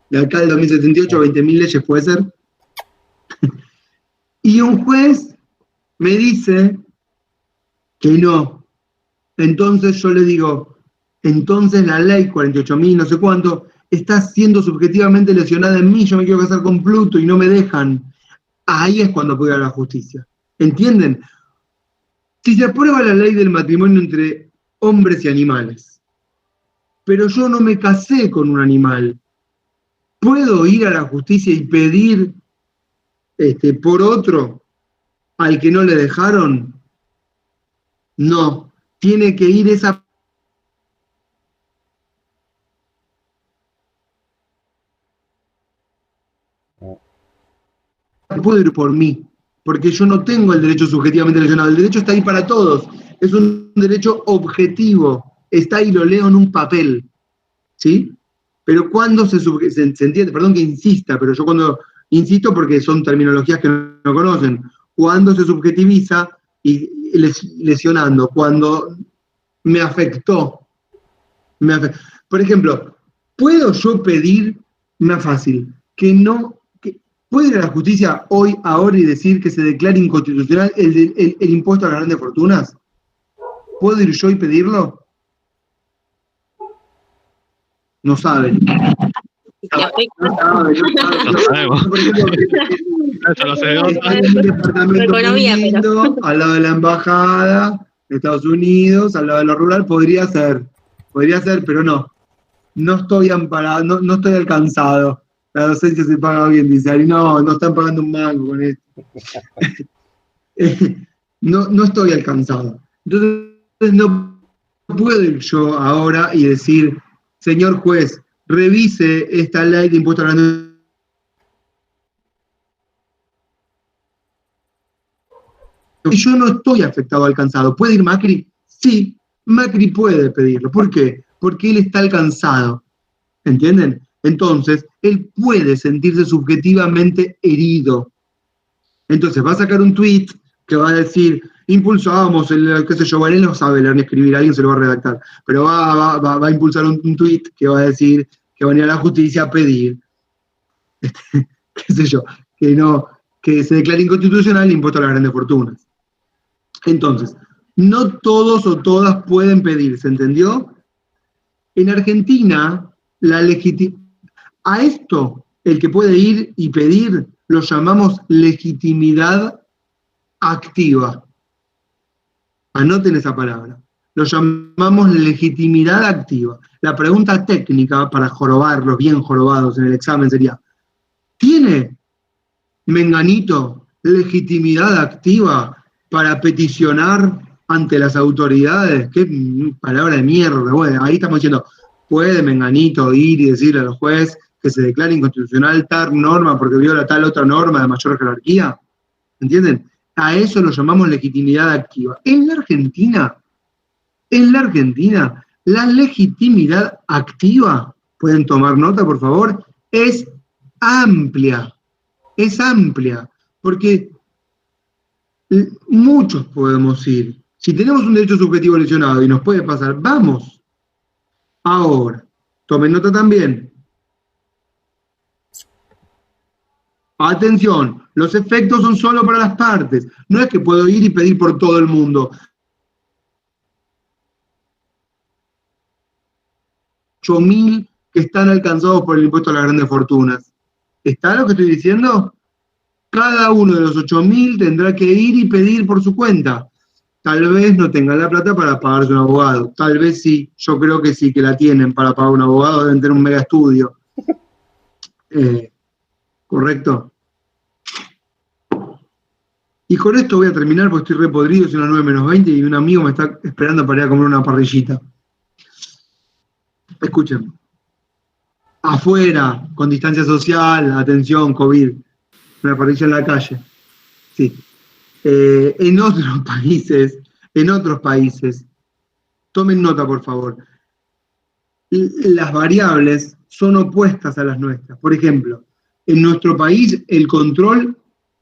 De acá del 2078, 20.000 leyes puede ser. Y un juez me dice que no. Entonces yo le digo, entonces la ley 48.000 no sé cuánto está siendo subjetivamente lesionada en mí, yo me quiero casar con Pluto y no me dejan. Ahí es cuando puede ir a la justicia. ¿Entienden? Si se aprueba la ley del matrimonio entre hombres y animales, pero yo no me casé con un animal, ¿puedo ir a la justicia y pedir por otro al que no le dejaron? No. Tiene que ir esa... Puedo ir por mí, porque yo no tengo el derecho subjetivamente lesionado. El derecho está ahí para todos. Es un derecho objetivo. Está ahí, lo leo en un papel. ¿Sí? Pero cuando se entiende, perdón que insista, pero yo cuando insisto porque son terminologías que no conocen, cuando se subjetiviza y lesionando, cuando me afectó. Por ejemplo, ¿puedo yo pedir, más fácil, que ¿Puede ir a la justicia hoy, ahora y decir que se declare inconstitucional el impuesto a las grandes fortunas? ¿Puedo ir yo y pedirlo? No saben. No sabemos. Eso lo sé. Hay un departamento muy lindo, al lado de la embajada de Estados Unidos, al lado de lo rural, podría ser, pero no. No estoy amparado, no estoy alcanzado. La docencia se paga bien, dice Ari. No están pagando un mango con esto. No estoy alcanzado. Entonces no puedo ir yo ahora y decir, señor juez, revise esta ley de impuestos a grandes. Y yo no estoy afectado, alcanzado. ¿Puede ir Macri? Sí, Macri puede pedirlo. ¿Por qué? Porque él está alcanzado. ¿Entienden? Entonces, él puede sentirse subjetivamente herido. Entonces, va a sacar un tuit que va a decir, impulsamos, qué sé yo, él no sabe leer ni escribir, alguien se lo va a redactar, pero va a impulsar un tuit que va a decir que va a ir a la justicia a pedir, qué sé yo, que se declare inconstitucional el impuesto a las grandes fortunas. Entonces, no todos o todas pueden pedir, ¿se entendió? En Argentina, a esto, el que puede ir y pedir, lo llamamos legitimidad activa. Anoten esa palabra. Lo llamamos legitimidad activa. La pregunta técnica para jorobarlos, bien jorobados en el examen sería, ¿tiene Menganito legitimidad activa para peticionar ante las autoridades? Qué palabra de mierda. Bueno, ahí estamos diciendo, ¿puede Menganito ir y decirle al juez que se declare inconstitucional tal norma porque viola tal otra norma de mayor jerarquía? ¿Entienden? A eso lo llamamos legitimidad activa. En la Argentina, la legitimidad activa, pueden tomar nota por favor, es amplia, porque muchos podemos ir. Si tenemos un derecho subjetivo lesionado y nos puede pasar, vamos. Ahora, tomen nota también. Atención, los efectos son solo para las partes. No es que puedo ir y pedir por todo el mundo. 8.000 que están alcanzados por el impuesto a las grandes fortunas. ¿Está lo que estoy diciendo? Cada uno de los 8.000 tendrá que ir y pedir por su cuenta. Tal vez no tengan la plata para pagarse un abogado. Tal vez sí, yo creo que sí, que la tienen para pagar un abogado, deben tener un mega estudio. ¿Correcto? Y con esto voy a terminar porque estoy repodrido, son las 9:20 y un amigo me está esperando para ir a comer una parrillita. Escuchen. Afuera, con distancia social, atención, COVID, una parrilla en la calle. Sí. En otros países, tomen nota por favor, las variables son opuestas a las nuestras. Por ejemplo, en nuestro país el control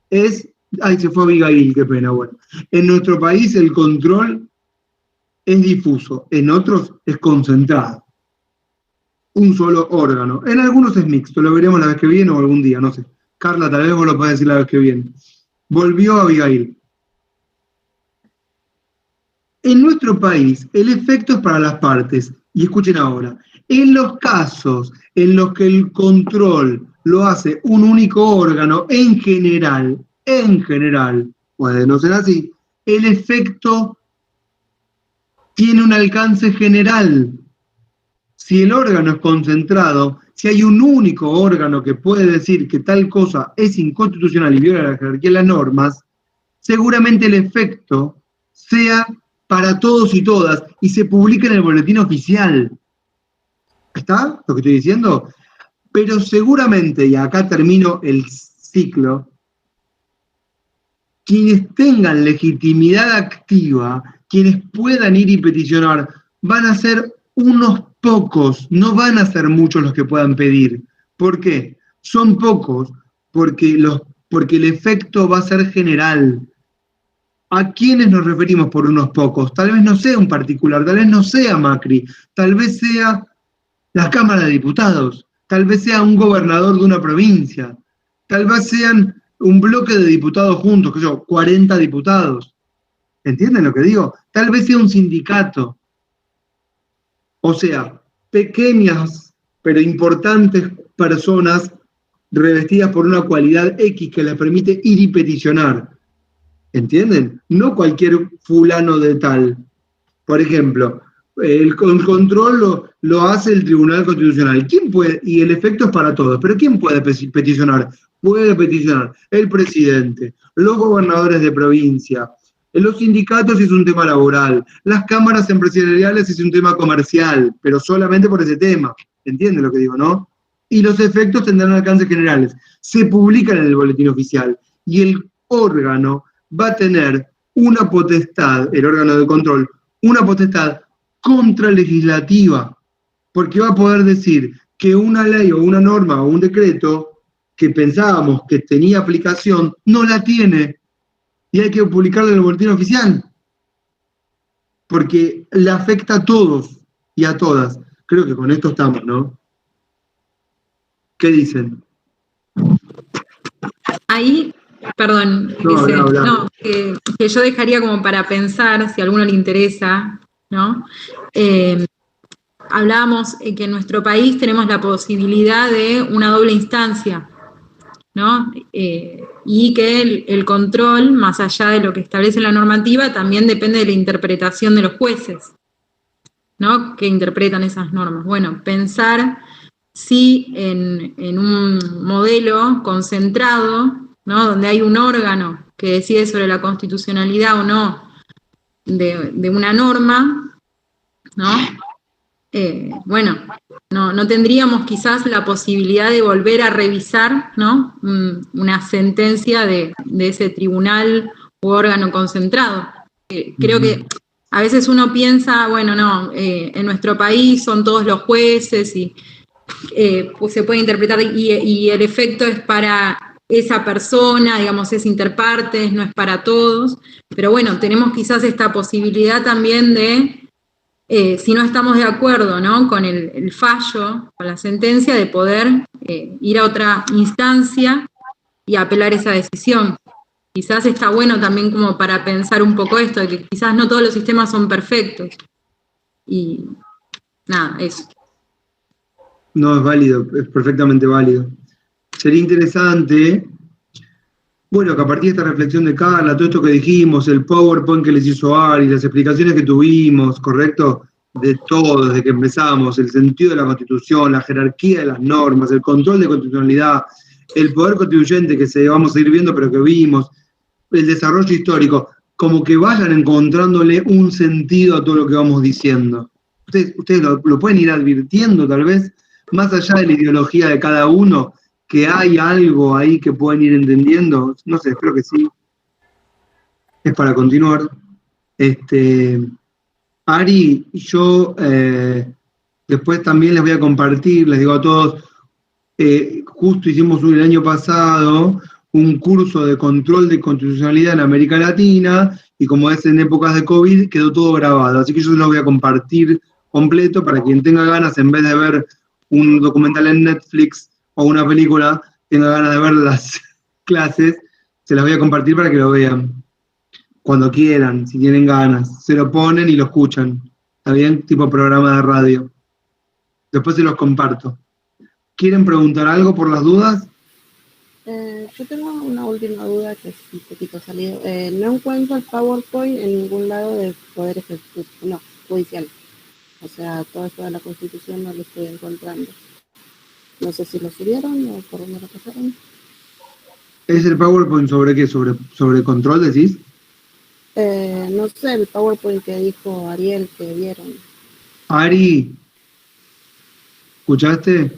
es... Ay, se fue Abigail, qué pena, bueno. En nuestro país el control es difuso, en otros es concentrado. Un solo órgano. En algunos es mixto, lo veremos la vez que viene o algún día, no sé. Carla, tal vez vos lo podés decir la vez que viene. Volvió Abigail. En nuestro país el efecto es para las partes. Y escuchen ahora, en los casos en los que el control lo hace un único órgano, en general, puede no ser así, el efecto tiene un alcance general. Si el órgano es concentrado, si hay un único órgano que puede decir que tal cosa es inconstitucional y viola la jerarquía de las normas, seguramente el efecto sea para todos y todas y se publica en el boletín oficial. ¿Está lo que estoy diciendo? Pero seguramente, y acá termino el ciclo, quienes tengan legitimidad activa, quienes puedan ir y peticionar, van a ser unos pocos, no van a ser muchos los que puedan pedir. ¿Por qué? Son pocos, porque el efecto va a ser general. ¿A quiénes nos referimos por unos pocos? Tal vez no sea un particular, tal vez no sea Macri, tal vez sea la Cámara de Diputados, tal vez sea un gobernador de una provincia, tal vez sean un bloque de diputados juntos, que yo, 40 diputados. ¿Entienden lo que digo? Tal vez sea un sindicato. O sea, pequeñas pero importantes personas revestidas por una cualidad X que les permite ir y peticionar. ¿Entienden? No cualquier fulano de tal. Por ejemplo, el control lo hace el Tribunal Constitucional. ¿Quién puede? Y el efecto es para todos. ¿Pero quién puede peticionar? Puede peticionar el presidente, los gobernadores de provincia, los sindicatos si es un tema laboral, las cámaras empresariales si es un tema comercial, pero solamente por ese tema. ¿Entienden lo que digo, no? Y los efectos tendrán alcances generales. Se publican en el boletín oficial y el órgano va a tener una potestad, el órgano de control, una potestad contralegislativa, porque va a poder decir que una ley o una norma o un decreto que pensábamos que tenía aplicación no la tiene y hay que publicarla en el boletín oficial, porque le afecta a todos y a todas. Creo que con esto estamos, ¿no? ¿Qué dicen? Ahí, perdón, que yo dejaría como para pensar, si a alguno le interesa, ¿no? Hablábamos que en nuestro país tenemos la posibilidad de una doble instancia, ¿no? Y que el control, más allá de lo que establece la normativa, también depende de la interpretación de los jueces, ¿no? Que interpretan esas normas. Bueno, pensar si en un modelo concentrado, ¿no? Donde hay un órgano que decide sobre la constitucionalidad o no de una norma, ¿no? Bueno, no tendríamos quizás la posibilidad de volver a revisar, ¿no? Una sentencia de ese tribunal u órgano concentrado. Creo que a veces uno piensa, bueno, no, en nuestro país son todos los jueces y pues se puede interpretar y el efecto es para esa persona, digamos, es interpartes, no es para todos, pero bueno, tenemos quizás esta posibilidad también de, si no estamos de acuerdo, ¿no? Con el fallo, con la sentencia, de poder ir a otra instancia y apelar esa decisión. Quizás está bueno también como para pensar un poco esto, de que quizás no todos los sistemas son perfectos. Y nada, eso. No, es válido, es perfectamente válido. Sería interesante, bueno, que a partir de esta reflexión de Carla, todo esto que dijimos, el PowerPoint que les hizo Ari, las explicaciones que tuvimos, ¿correcto? De todo, desde que empezamos, el sentido de la Constitución, la jerarquía de las normas, el control de constitucionalidad, el poder constituyente que vamos a ir viendo, pero que vimos, el desarrollo histórico, como que vayan encontrándole un sentido a todo lo que vamos diciendo. Ustedes lo pueden ir advirtiendo, tal vez, más allá de la ideología de cada uno, que hay algo ahí que pueden ir entendiendo. No sé, espero que sí. Es para continuar. Ari, yo después también les voy a compartir, les digo a todos, justo hicimos el año pasado un curso de control de constitucionalidad en América Latina, y como es en épocas de COVID, quedó todo grabado. Así que yo se lo voy a compartir completo para quien tenga ganas, en vez de ver un documental en Netflix o una película, tenga ganas de ver las clases, se las voy a compartir para que lo vean. Cuando quieran, si tienen ganas. Se lo ponen y lo escuchan. ¿Está bien? Tipo programa de radio. Después se los comparto. ¿Quieren preguntar algo por las dudas? Yo tengo una última duda que es un poquito salido. No encuentro el PowerPoint en ningún lado del Poder Ejecutivo, no, judicial. O sea, todo esto de la Constitución no lo estoy encontrando. No sé si lo subieron o por dónde lo pasaron. ¿Es el PowerPoint sobre qué? ¿Sobre control, decís? No sé, el PowerPoint que dijo Ariel que vieron. Ari, ¿escuchaste?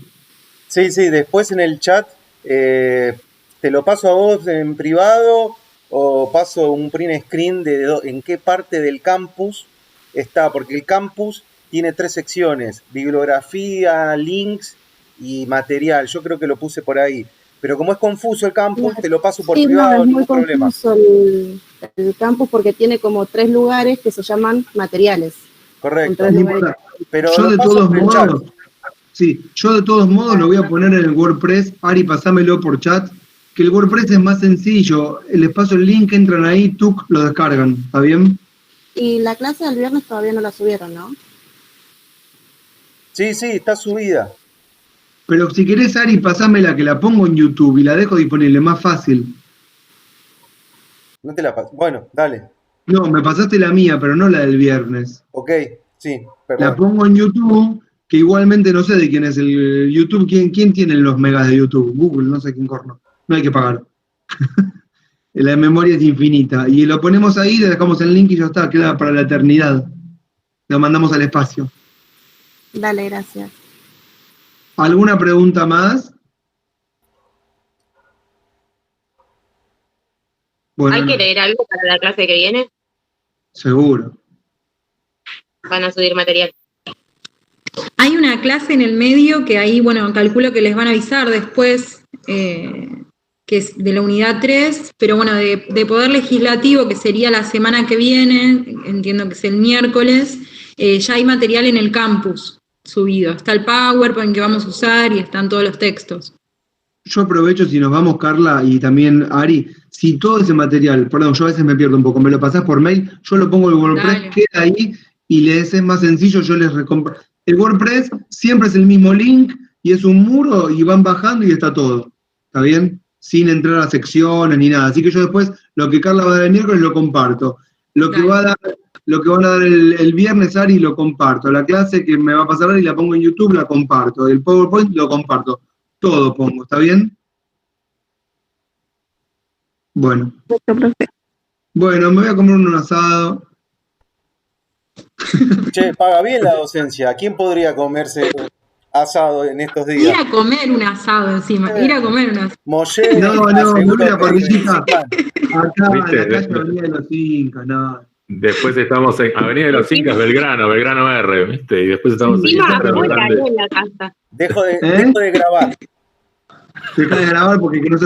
Sí, después en el chat te lo paso a vos en privado o paso un print screen de en qué parte del campus está, porque el campus tiene 3 secciones: bibliografía, links y material. Yo creo que lo puse por ahí. Pero como es confuso el campus, te lo paso por privado, no, es muy confuso el campus porque tiene como 3 lugares que se llaman materiales. Correcto. Pero yo de todos modos, lo voy a poner en el WordPress. Ari, pasámelo por chat que el WordPress es más sencillo. Les paso el link, entran ahí, lo descargan. ¿Está bien? Y la clase del viernes todavía no la subieron, ¿no? Sí, está subida. Pero si querés, Ari, pasámela, que la pongo en YouTube y la dejo disponible, más fácil. No te la paso. Bueno, dale. No, me pasaste la mía, pero no la del viernes. Ok, sí, perdón. La pongo en YouTube, que igualmente no sé de quién es el YouTube. ¿Quién tiene los megas de YouTube? Google, no sé quién corno. No hay que pagar. La memoria es infinita. Y lo ponemos ahí, le dejamos el link y ya está, queda para la eternidad. Lo mandamos al espacio. Dale, gracias. ¿Alguna pregunta más? Bueno, ¿Hay que leer algo para la clase que viene? Seguro. Van a subir material. Hay una clase en el medio que ahí, bueno, calculo que les van a avisar después, que es de la unidad 3, pero bueno, de Poder Legislativo, que sería la semana que viene, entiendo que es el miércoles, ya hay material en el campus subido. Está el PowerPoint que vamos a usar y están todos los textos. Yo aprovecho, si nos vamos, Carla, y también Ari, si todo ese material, perdón, yo a veces me pierdo un poco, me lo pasás por mail, yo lo pongo en WordPress, Dale. queda ahí, y les es más sencillo, yo les recompro. El WordPress siempre es el mismo link, y es un muro, y van bajando y está todo. ¿Está bien? Sin entrar a secciones ni nada. Así que yo después, lo que Carla va a dar el miércoles, lo comparto. Lo que van a dar el viernes, Ari, lo comparto. La clase que me va a pasar Ari, la pongo en YouTube, la comparto. El PowerPoint lo comparto. Todo pongo, ¿está bien? Bueno. Bueno, me voy a comer un asado. Che, paga bien la docencia. ¿Quién podría comerse asado en estos días? Ir a comer un asado encima, ir a comer un asado. Mollé, No, mira, parrillita. Acá, ¿Viste? en la calle Avenida de los Incas, no. Después estamos en Avenida de los Incas, Belgrano R, ¿viste? Y después estamos Encima en afuera, no en la casa. dejo de grabar. Deja de grabar porque que no se